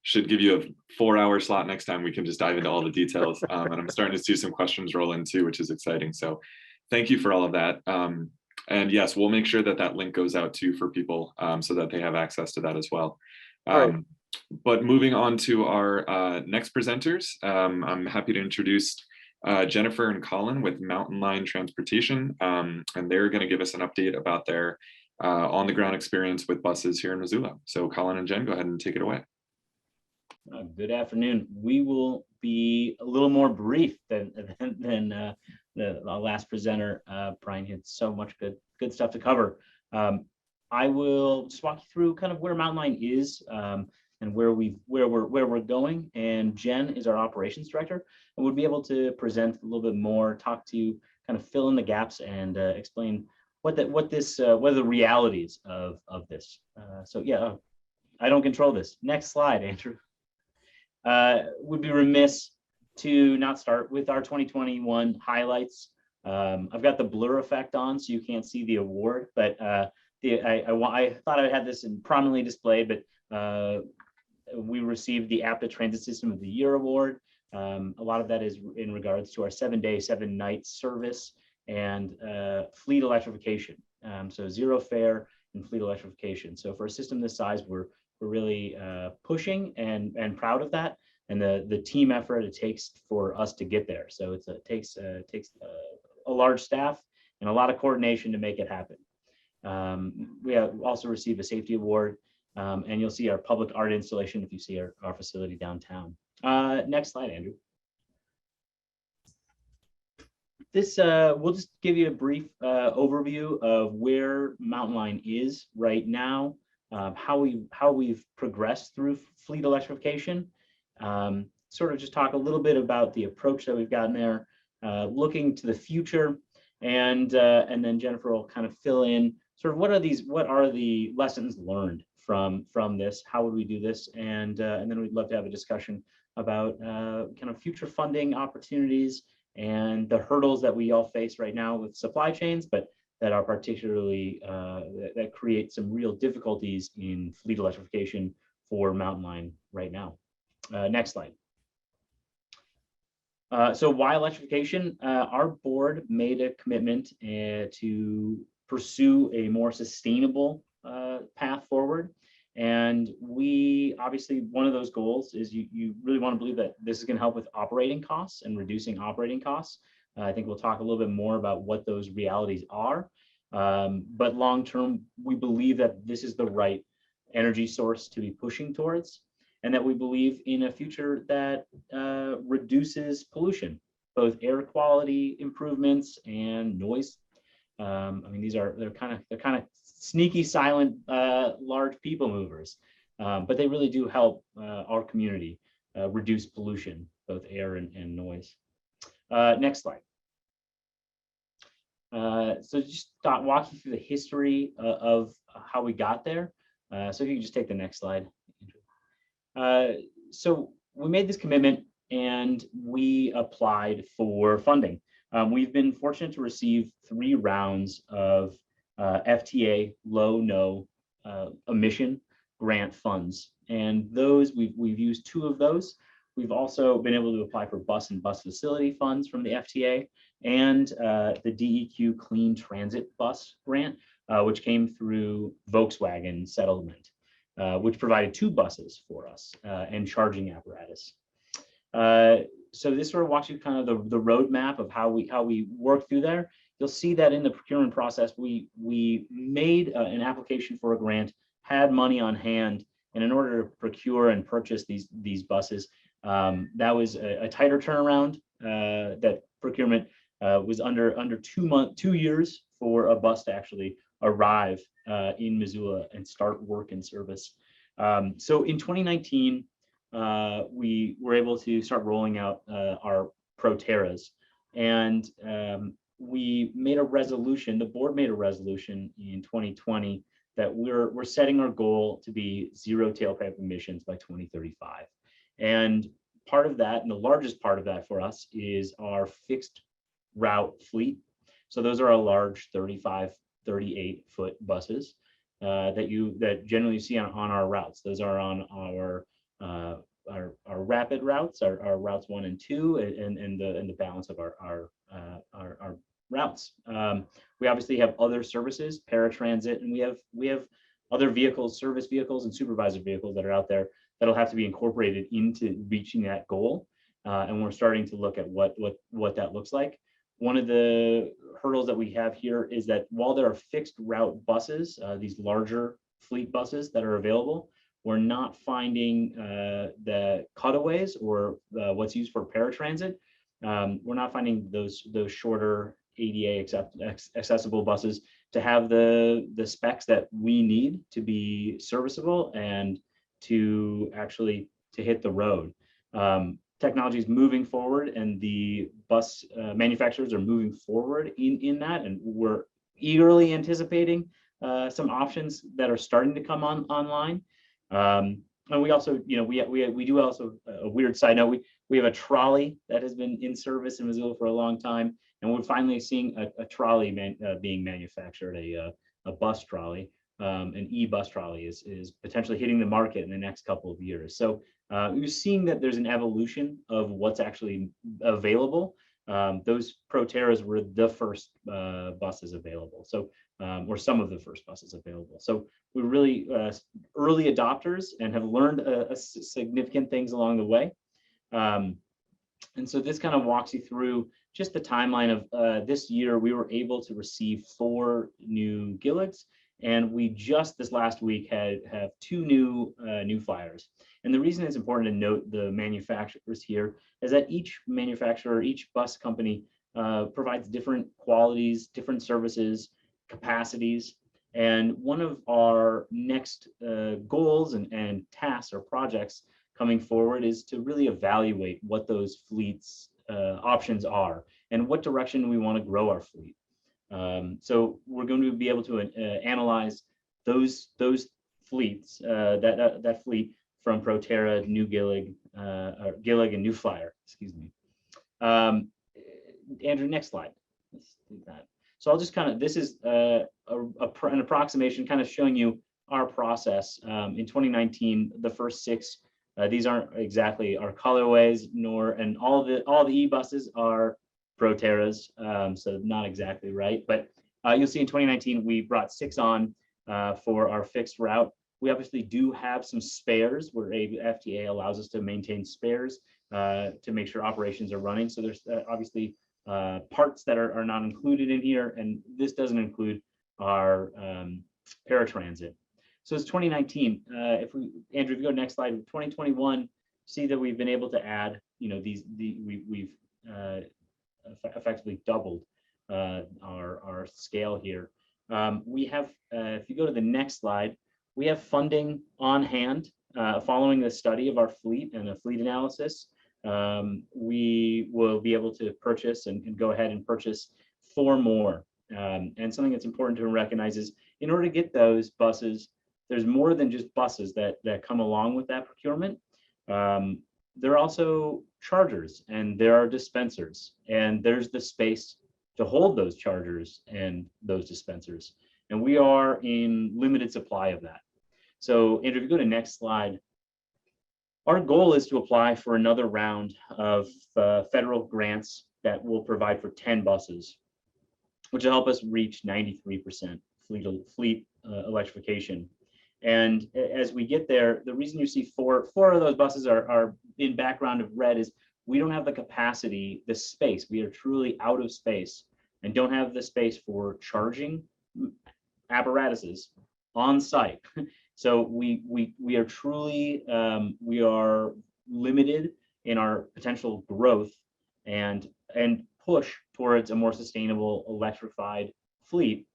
should give you a 4-hour slot next time. We can just dive into all the details. And I'm starting to see some questions roll in too, which is exciting. So thank you for all of that. And yes, we'll make sure that that link goes out too for people so that they have access to that as well. Right. But moving on to our next presenters, I'm happy to introduce Jennifer and Colin with Mountain Line Transportation, and they're going to give us an update about their on-the-ground experience with buses here in Missoula. So Colin and Jen, go ahead and take it away. Good afternoon. We will be a little more brief than the last presenter. Brian had so much good stuff to cover. I will just walk you through kind of where Mountain Line is and where we're going. And Jen is our operations director, and would be able to present a little bit more, talk to you, kind of fill in the gaps, and explain what are the realities of this. So yeah, I don't control this. Next slide, Andrew. Would be remiss to not start with our 2021 highlights. I've got the blur effect on, so you can't see the award, but I thought I had this prominently displayed, but we received the APTA Transit System of the Year award. A lot of that is in regards to our 7-day, 7-night service and fleet electrification. So zero fare and fleet electrification. So for a system this size, we're really pushing and proud of that, and the team effort it takes for us to get there. So it takes a large staff and a lot of coordination to make it happen. We have also received a safety award, and you'll see our public art installation if you see our facility downtown. Next slide, Andrew. This we'll just give you a brief overview of where Mountain Line is right now, how we've progressed through fleet electrification, sort of just talk a little bit about the approach that we've gotten there, looking to the future, and then Jennifer will kind of fill in sort of what are the lessons learned from this, how would we do this, and then we'd love to have a discussion about kind of future funding opportunities and the hurdles that we all face right now with supply chains, but that are particularly that create some real difficulties in fleet electrification for Mountain Line right now. Next slide. So why electrification? Our board made a commitment to pursue a more sustainable path forward. And we obviously, one of those goals is you really want to believe that this is going to help with operating costs and reducing operating costs. I think we'll talk a little bit more about what those realities are. But long term, we believe that this is the right energy source to be pushing towards, and that we believe in a future that reduces pollution, both air quality improvements and noise. I mean, they're kind of sneaky, silent, large people movers, but they really do help our community reduce pollution, both air and noise. Next slide. So just walk you through the history of how we got there. So if you can just take the next slide. So we made this commitment and we applied for funding. We've been fortunate to receive 3 rounds of FTA low-no emission grant funds, and those we've used 2 of those. We've also been able to apply for bus and bus facility funds from the FTA and the DEQ Clean Transit Bus Grant, which came through Volkswagen settlement, which provided 2 buses for us and charging apparatus. So this sort of walks you kind of the roadmap of how we work through there. You'll see that in the procurement process, we made an application for a grant, had money on hand, and in order to procure and purchase these buses, that was a tighter turnaround. That procurement was under 2 years for a bus to actually arrive in Missoula and start work and service. So in 2019, we were able to start rolling out our Proterras, and we made a resolution. The board made a resolution in 2020 that we're setting our goal to be 0 tailpipe emissions by 2035. And part of that, and the largest part of that for us, is our fixed route fleet. So those are our large 35, 38-foot buses that generally you see on our routes. Those are on our rapid routes, our routes 1 and 2, and the balance of our routes. We obviously have other services, paratransit, and we have other vehicles, service vehicles and supervisor vehicles that are out there that'll have to be incorporated into reaching that goal. And we're starting to look at what that looks like. One of the hurdles that we have here is that while there are fixed route buses, these larger fleet buses that are available, we're not finding the cutaways or what's used for paratransit. We're not finding those shorter ADA accessible buses to have the specs that we need to be serviceable and to actually hit the road. Technology is moving forward, and the bus manufacturers are moving forward in that, and we're eagerly anticipating some options that are starting to come online. And we also, we do also, a weird side note, we have a trolley that has been in service in Missoula for a long time, and we're finally seeing a trolley being manufactured, a bus trolley. An e-bus trolley is potentially hitting the market in the next couple of years. So we're seeing that there's an evolution of what's actually available. Those Proterras were the first buses available, so or some of the first buses available. So we're really early adopters and have learned significant things along the way. And so this kind of walks you through just the timeline of this year. We were able to receive 4 new Gilligs, and we just this last week have 2 new flyers. And the reason it's important to note the manufacturers here is that each manufacturer, each bus company provides different qualities, different services, capacities. And one of our next goals and tasks or projects coming forward is to really evaluate what those fleets options are and what direction we want to grow our fleet. So we're going to be able to analyze those fleets, that fleet from Proterra, New Gillig, Gillig, and New Flyer. Excuse me. Andrew, next slide. Let's do that. So I'll just kind of, this is an approximation, kind of showing you our process. In 2019, the first 6, these aren't exactly our colorways, and all the e-buses are Proterras, so not exactly right. But you'll see in 2019, we brought 6 on for our fixed route. We obviously do have some spares where FTA allows us to maintain spares to make sure operations are running. So there's obviously parts that are not included in here, and this doesn't include our paratransit. So it's 2019. If we, Andrew, if you go to next slide, 2021, see that we've been able to add, we've effectively doubled our scale here. We have, if you go to the next slide, we have funding on hand following the study of our fleet and a fleet analysis. We will be able to purchase and go ahead and purchase 4 more. And something that's important to recognize is in order to get those buses, there's more than just buses that come along with that procurement. There are also chargers and there are dispensers, and there's the space to hold those chargers and those dispensers. And we are in limited supply of that. So Andrew, if you go to next slide, our goal is to apply for another round of federal grants that will provide for 10 buses, which will help us reach 93% fleet electrification. And as we get there, the reason you see four of those buses are in background of red is we don't have the capacity, the space. We are truly out of space and don't have the space for charging apparatuses on site. So we are truly, we are limited in our potential growth and push towards a more sustainable electrified fleet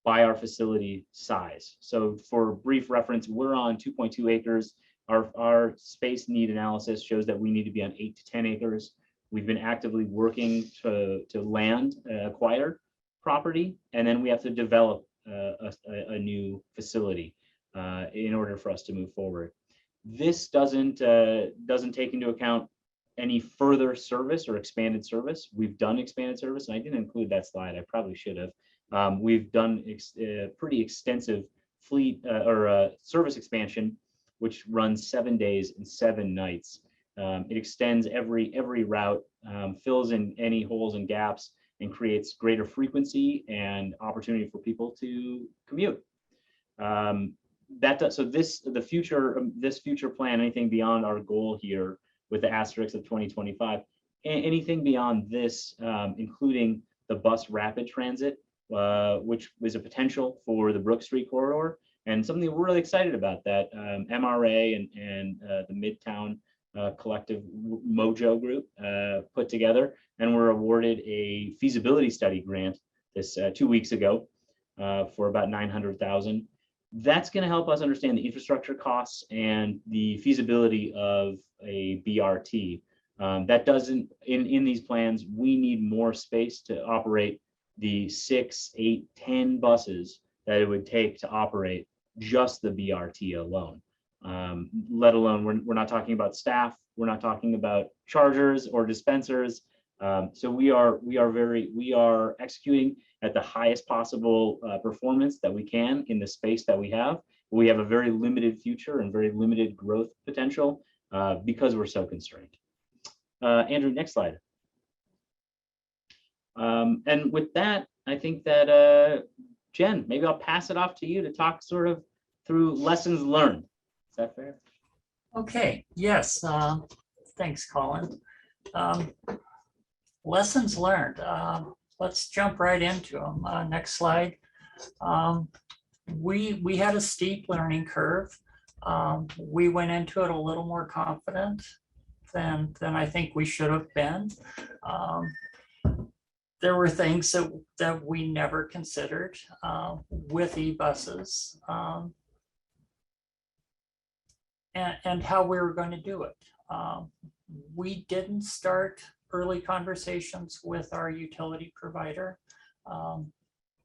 by our facility size. So for brief reference, we're on 2.2 acres. Our space need analysis shows that we need to be on 8 to 10 acres. We've been actively working to land, acquire property, and then we have to develop a new facility in order for us to move forward. This doesn't take into account any further service or expanded service. We've done expanded service, and I didn't include that slide. I probably should have. We've done pretty extensive fleet or service expansion, which runs 7 days and 7 nights. It extends every route, fills in any holes and gaps, and creates greater frequency and opportunity for people to commute. This future plan, anything beyond our goal here with the asterisk of 2025, anything beyond this, including the bus rapid transit, which is a potential for the Brook Street corridor, and something we're really excited about, that MRA and the Midtown collective Mojo group put together, and were awarded a feasibility study grant this 2 weeks ago for about $900,000. That's going to help us understand the infrastructure costs and the feasibility of a BRT. That doesn't, in these plans, we need more space to operate the 6, 8, 10 buses that it would take to operate just the BRT alone. Let alone, we're not talking about staff, we're not talking about chargers or dispensers. So we are executing at the highest possible performance that we can in the space that we have. We have a very limited future and very limited growth potential because we're so constrained. Andrew, next slide. And with that, I think that Jen, maybe I'll pass it off to you to talk sort of through lessons learned. Is that fair? Okay, yes, thanks, Colin. Lessons learned. Let's jump right into them. Next slide. We had a steep learning curve. We went into it a little more confident than I think we should have been. There were things that we never considered with e-buses and how we were going to do it. We didn't start early conversations with our utility provider.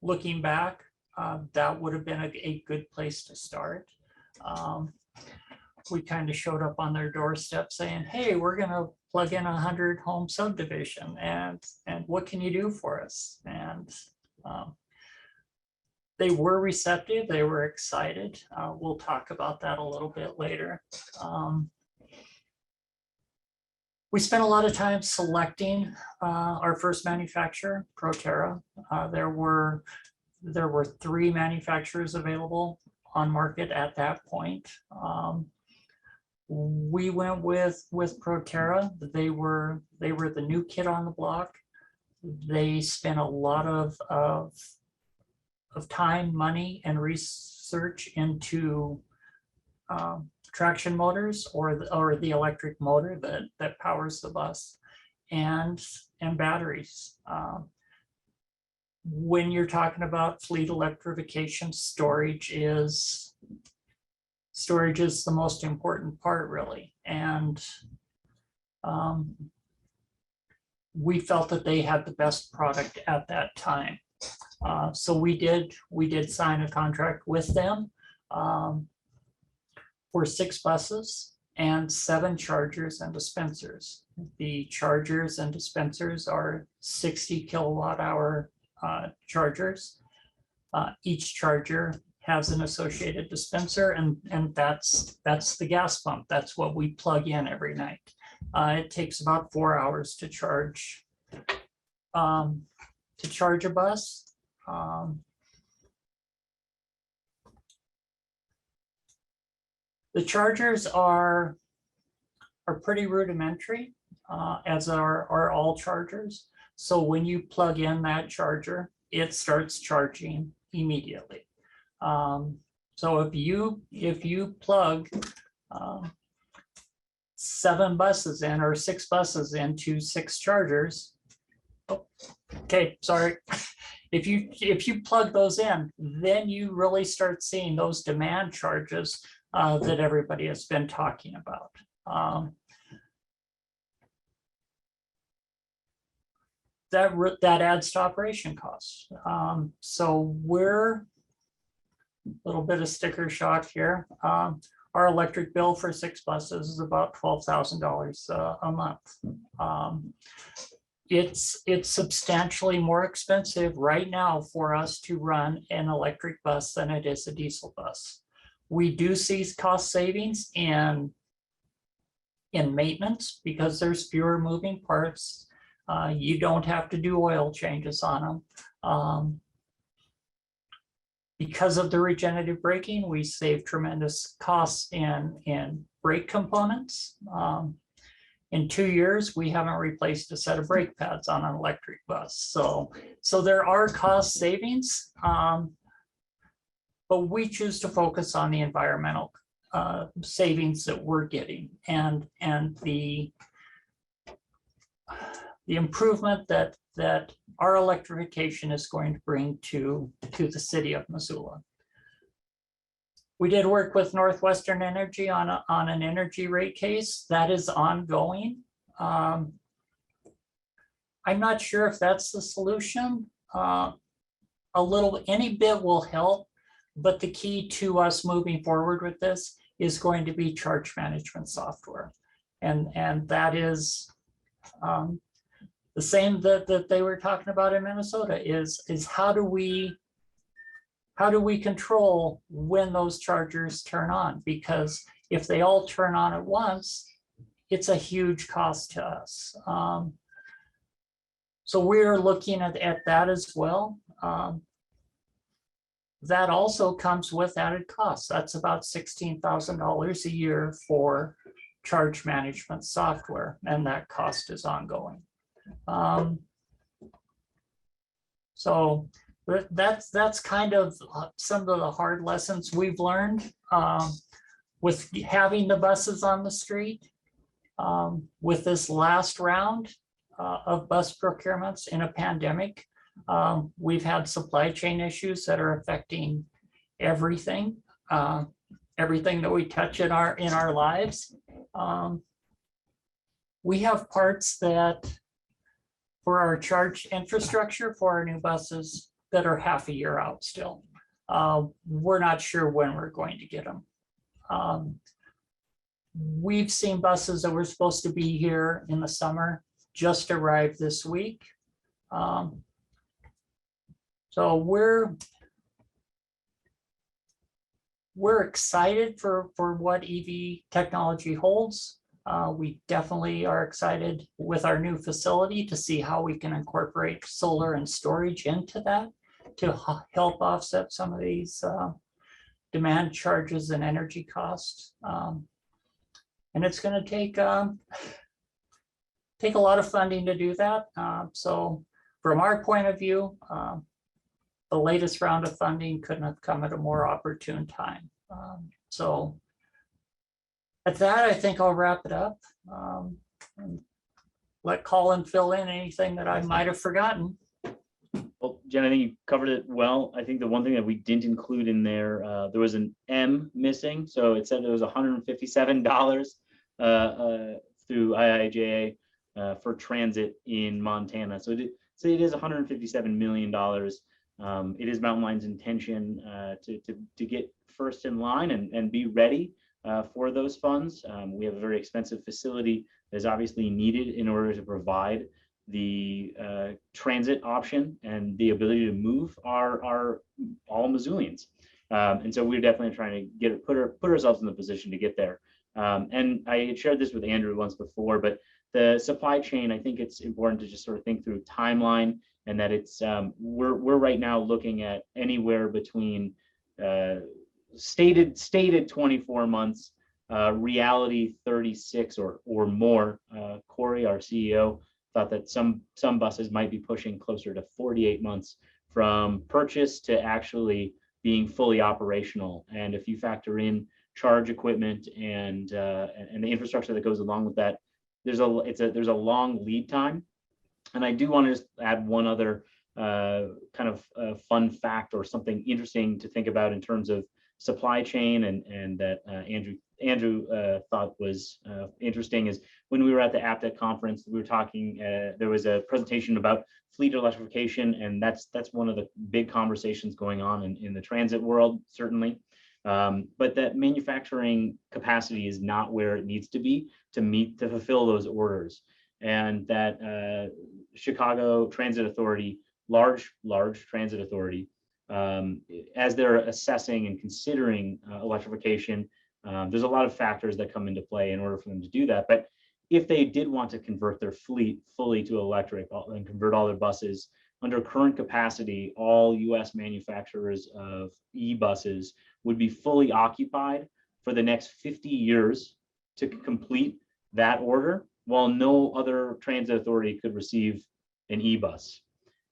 Looking back, that would have been a good place to start. We kind of showed up on their doorstep saying, hey, we're going to plug in 100 home subdivision, and what can you do for us? And they were receptive, they were excited. We'll talk about that a little bit later. We spent a lot of time selecting our first manufacturer, Proterra. There were 3 manufacturers available on market at that point. We went with Proterra. They were the new kid on the block. They spent a lot of time, money, and research into traction motors or the electric motor that powers the bus and batteries. When you're talking about fleet electrification, storage is the most important part, really. And we felt that they had the best product at that time. So we did sign a contract with them for 6 buses and 7 chargers and dispensers. The chargers and dispensers are 60 kilowatt hour chargers. Each charger has an associated dispenser, and that's the gas pump. That's what we plug in every night. It takes about 4 hours to charge a bus. The chargers are pretty rudimentary, as are all chargers. So when you plug in that charger, it starts charging immediately. So if you plug 7 buses in or 6 buses into 6 chargers, okay, sorry. If you plug those in, then you really start seeing those demand charges that everybody has been talking about. That adds to operation costs. So we're a little bit of sticker shock here. Our electric bill for 6 buses is about $12,000 a month. It's substantially more expensive right now for us to run an electric bus than it is a diesel bus. We do see cost savings in maintenance because there's fewer moving parts. You don't have to do oil changes on them. Because of the regenerative braking, we save tremendous costs in brake components. In 2 years, we haven't replaced a set of brake pads on an electric bus. So there are cost savings, but we choose to focus on the environmental savings that we're getting and the improvement that our electrification is going to bring to the city of Missoula. We did work with Northwestern Energy on an energy rate case that is ongoing. I'm not sure if that's the solution. Any bit will help, but the key to us moving forward with this is going to be charge management software, and that is the same that they were talking about in Minnesota. Is how do we control when those chargers turn on? Because if they all turn on at once, it's a huge cost to us. So we're looking at that as well. That also comes with added costs. That's about $16,000 a year for charge management software, and that cost is ongoing. So that's kind of some of the hard lessons we've learned with having the buses on the street. With this last round of bus procurements in a pandemic, we've had supply chain issues that are affecting everything that we touch in our lives. We have parts that for our charge infrastructure for our new buses that are half a year out still. We're not sure when we're going to get them. We've seen buses that were supposed to be here in the summer just arrived this week. So we're excited for what EV technology holds. We definitely are excited with our new facility to see how we can incorporate solar and storage into that to help offset some of these demand charges and energy costs. And it's going to take a lot of funding to do that. So from our point of view, the latest round of funding couldn't have come at a more opportune time. So at that, I think I'll wrap it up. And let Colin fill in anything that I might have forgotten. Well, Jen, I think you covered it well. I think the one thing that we didn't include in there, there was an M missing. So it said it was $157 through IIJA for transit in Montana. So it is $157 million. It is Mountain Line's intention to get first in line and be ready for those funds. We have a very expensive facility that is obviously needed in order to provide the transit option and the ability to move our all Missoulians. And so we're definitely trying to put ourselves in the position to get there. And I had shared this with Andrew once before, but the supply chain, I think it's important to just sort of think through timeline, and that it's we're right now looking at anywhere between stated 24 months, reality 36 or more. Corey, our CEO, thought that some buses might be pushing closer to 48 months from purchase to actually being fully operational. And if you factor in charge equipment and the infrastructure that goes along with that, there's a long lead time. And I do want to just add one other kind of fun fact or something interesting to think about in terms of supply chain, and that Andrew thought was interesting, is when we were at the APTEC conference, we were talking, there was a presentation about fleet electrification, and that's one of the big conversations going on in the transit world, certainly. But that manufacturing capacity is not where it needs to be to fulfill those orders. And that Chicago Transit Authority, large transit authority, as they're assessing and considering electrification, there's a lot of factors that come into play in order for them to do that. But if they did want to convert their fleet fully to electric and convert all their buses, under current capacity, all US manufacturers of e-buses would be fully occupied for the next 50 years to complete that order, while no other transit authority could receive an e-bus.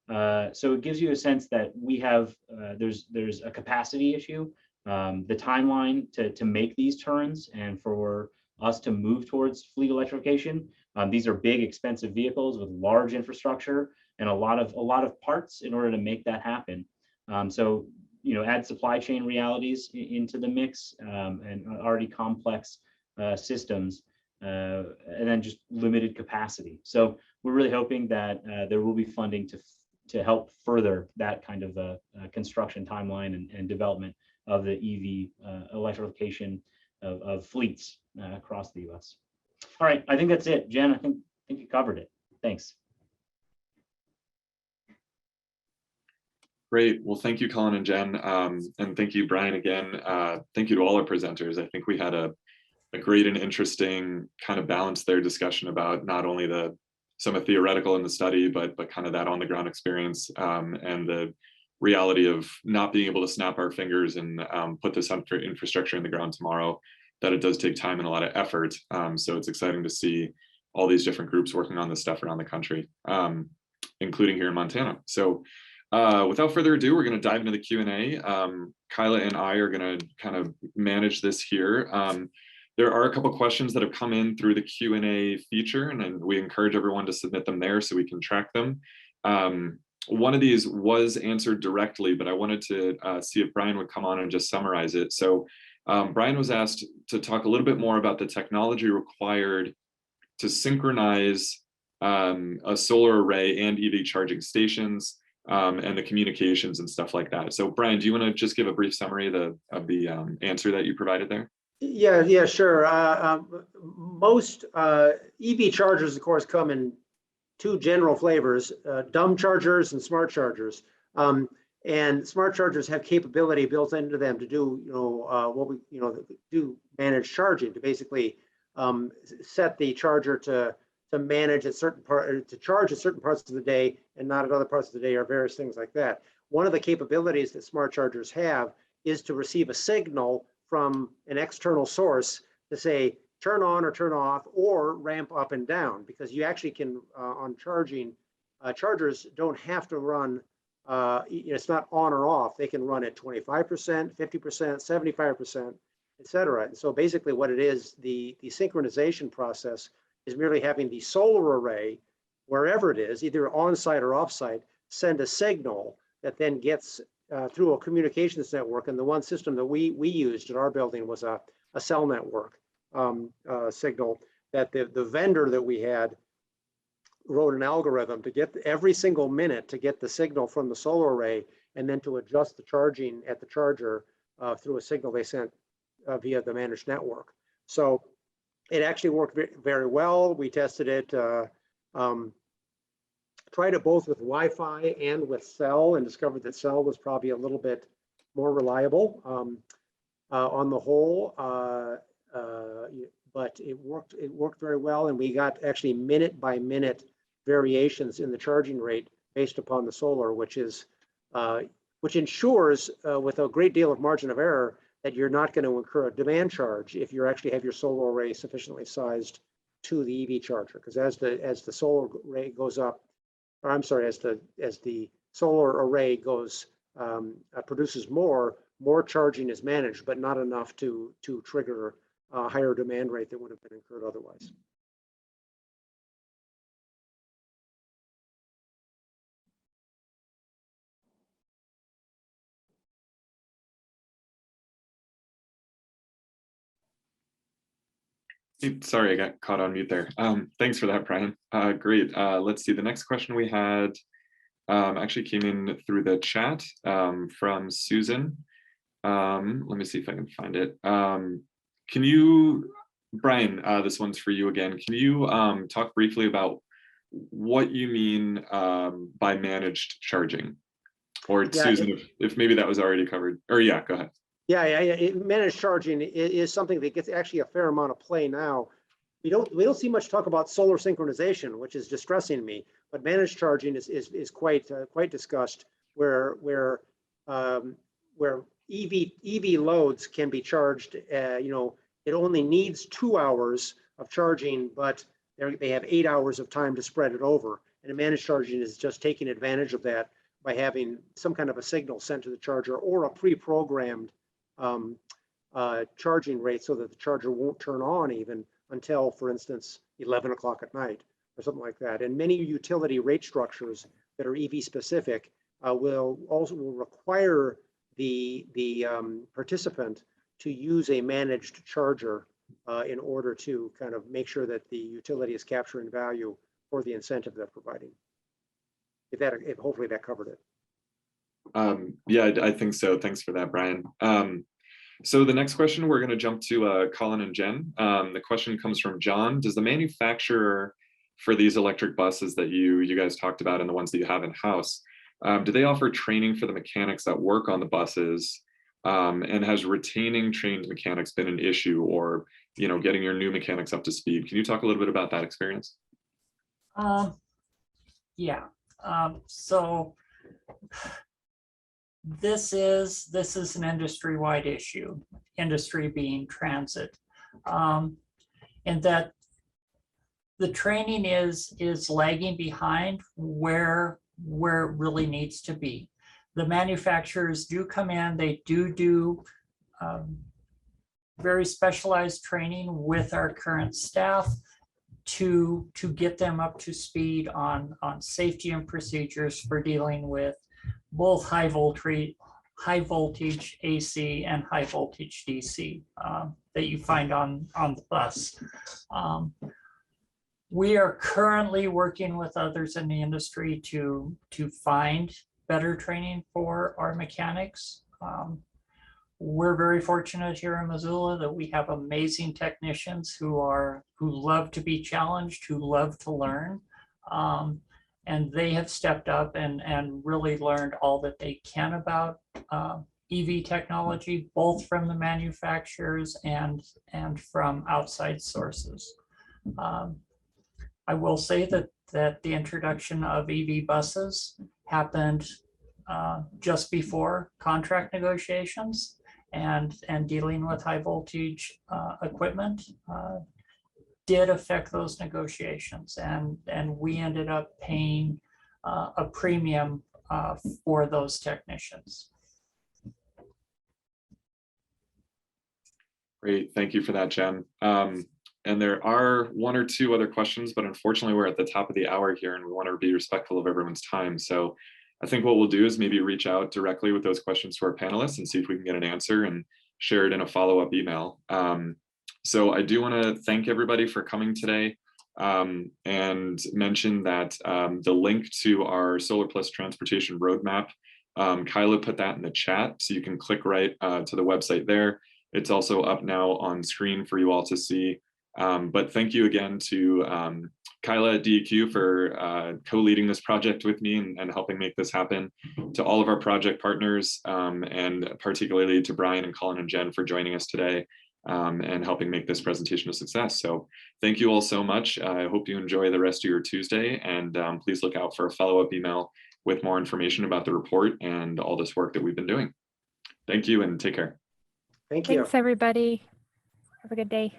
So it gives you a sense that we have, there's a capacity issue, the timeline to make these turns and for us to move towards fleet electrification. These are big, expensive vehicles with large infrastructure and a lot of parts in order to make that happen. So, add supply chain realities into the mix, and already complex systems, and then just limited capacity. So we're really hoping that there will be funding to help further that kind of construction timeline and development of the EV electrification of fleets across the US. All right, I think that's it. Jen, I think you covered it. Thanks. Great. Well, thank you, Colin and Jen. And thank you, Brian, again. Thank you to all our presenters. I think we had a great and interesting kind of balance there discussion about not only some of theoretical in the study, but kind of that on the ground experience, and the reality of not being able to snap our fingers and put this infrastructure in the ground tomorrow, that it does take time and a lot of effort. So it's exciting to see all these different groups working on this stuff around the country, including here in Montana. So without further ado, we're going to dive into the Q&A. Kyla and I are going to kind of manage this here. There are a couple questions that have come in through the Q&A feature, and we encourage everyone to submit them there so we can track them. One of these was answered directly, but I wanted to see if Brian would come on and just summarize it. So Brian was asked to talk a little bit more about the technology required to synchronize a solar array and EV charging stations, and the communications and stuff like that. So Brian, do you want to just give a brief summary of the answer that you provided there? Yeah, sure. Most EV chargers, of course, come in two general flavors: dumb chargers and smart chargers. And smart chargers have capability built into them to do, what we, do manage charging, to basically set the charger to manage at certain part, to charge at certain parts of the day and not at other parts of the day, or various things like that. One of the capabilities that smart chargers have is to receive a signal from an external source to say turn on or turn off or ramp up and down, because you actually can on charging, chargers don't have to run it's not on or off. They can run at 25%, 50%, 75%, et cetera. And so basically what it is, the synchronization process is merely having the solar array, wherever it is, either on-site or off-site, send a signal that then gets through a communications network. And the one system that we used in our building was a cell network signal that the vendor that we had wrote an algorithm to get every single minute to get the signal from the solar array and then to adjust the charging at the charger through a signal they sent via the managed network. So it actually worked very well. We tested it, tried it both with Wi-Fi and with cell, and discovered that cell was probably a little bit more reliable on the whole. But it worked very well, and we got actually minute by minute variations in the charging rate based upon the solar, which ensures with a great deal of margin of error that you're not going to incur a demand charge if you actually have your solar array sufficiently sized to the EV charger. Because as the solar array goes up, or I'm sorry, as the solar array goes produces more charging is managed, but not enough to trigger a higher demand rate that would have been incurred otherwise. Sorry, I got caught on mute there. Thanks for that, Brian. Great. Let's see. The next question we had actually came in through the chat from Susan. Let me see if I can find it. Can you, Brian, this one's for you again. Can you talk briefly about what you mean by managed charging? Or yeah, Susan, if maybe that was already covered. Or yeah, go ahead. Yeah. Managed charging is something that gets actually a fair amount of play now. We don't see much talk about solar synchronization, which is distressing me. But managed charging is quite discussed, where EV loads can be charged. It only needs 2 hours of charging, but they have 8 hours of time to spread it over. And a managed charging is just taking advantage of that by having some kind of a signal sent to the charger or a pre-programmed charging rate so that the charger won't turn on even until, for instance, 11 o'clock at night or something like that. And many utility rate structures that are EV specific will require the participant to use a managed charger in order to kind of make sure that the utility is capturing value for the incentive they're providing. If hopefully that covered it. Yeah, I think so. Thanks for that, Brian. So the next question, we're going to jump to Colin and Jen. The question comes from John. Does the manufacturer for these electric buses that you guys talked about and the ones that you have in-house, do they offer training for the mechanics that work on the buses? And has retaining trained mechanics been an issue, or getting your new mechanics up to speed? Can you talk a little bit about that experience? Yeah. So this is an industry-wide issue, industry being transit, and that the training is lagging behind where it really needs to be. The manufacturers do come in, they do very specialized training with our current staff to get them up to speed on safety and procedures for dealing with both high voltage AC and high voltage DC that you find on the bus. We are currently working with others in the industry to find better training for our mechanics. We're very fortunate here in Missoula that we have amazing technicians who love to be challenged, who love to learn. And they have stepped up and really learned all that they can about EV technology, both from the manufacturers and from outside sources. I will say that the introduction of EV buses happened just before contract negotiations, and dealing with high voltage equipment did affect those negotiations, and we ended up paying a premium for those technicians. Great, thank you for that, Jen. And there are one or two other questions, but unfortunately we're at the top of the hour here and we want to be respectful of everyone's time. So I think what we'll do is maybe reach out directly with those questions to our panelists and see if we can get an answer and share it in a follow-up email. So I do want to thank everybody for coming today and mention that the link to our Solar Plus Transportation Roadmap, Kyla put that in the chat, so you can click right to the website there. It's also up now on screen for you all to see. But thank you again to Kyla at DEQ for co-leading this project with me and helping make this happen, to all of our project partners, and particularly to Brian and Colin and Jen for joining us today and helping make this presentation a success. So thank you all so much. I hope you enjoy the rest of your Tuesday, and please look out for a follow-up email with more information about the report and all this work that we've been doing. Thank you and take care. Thank you. Thanks, everybody. Have a good day.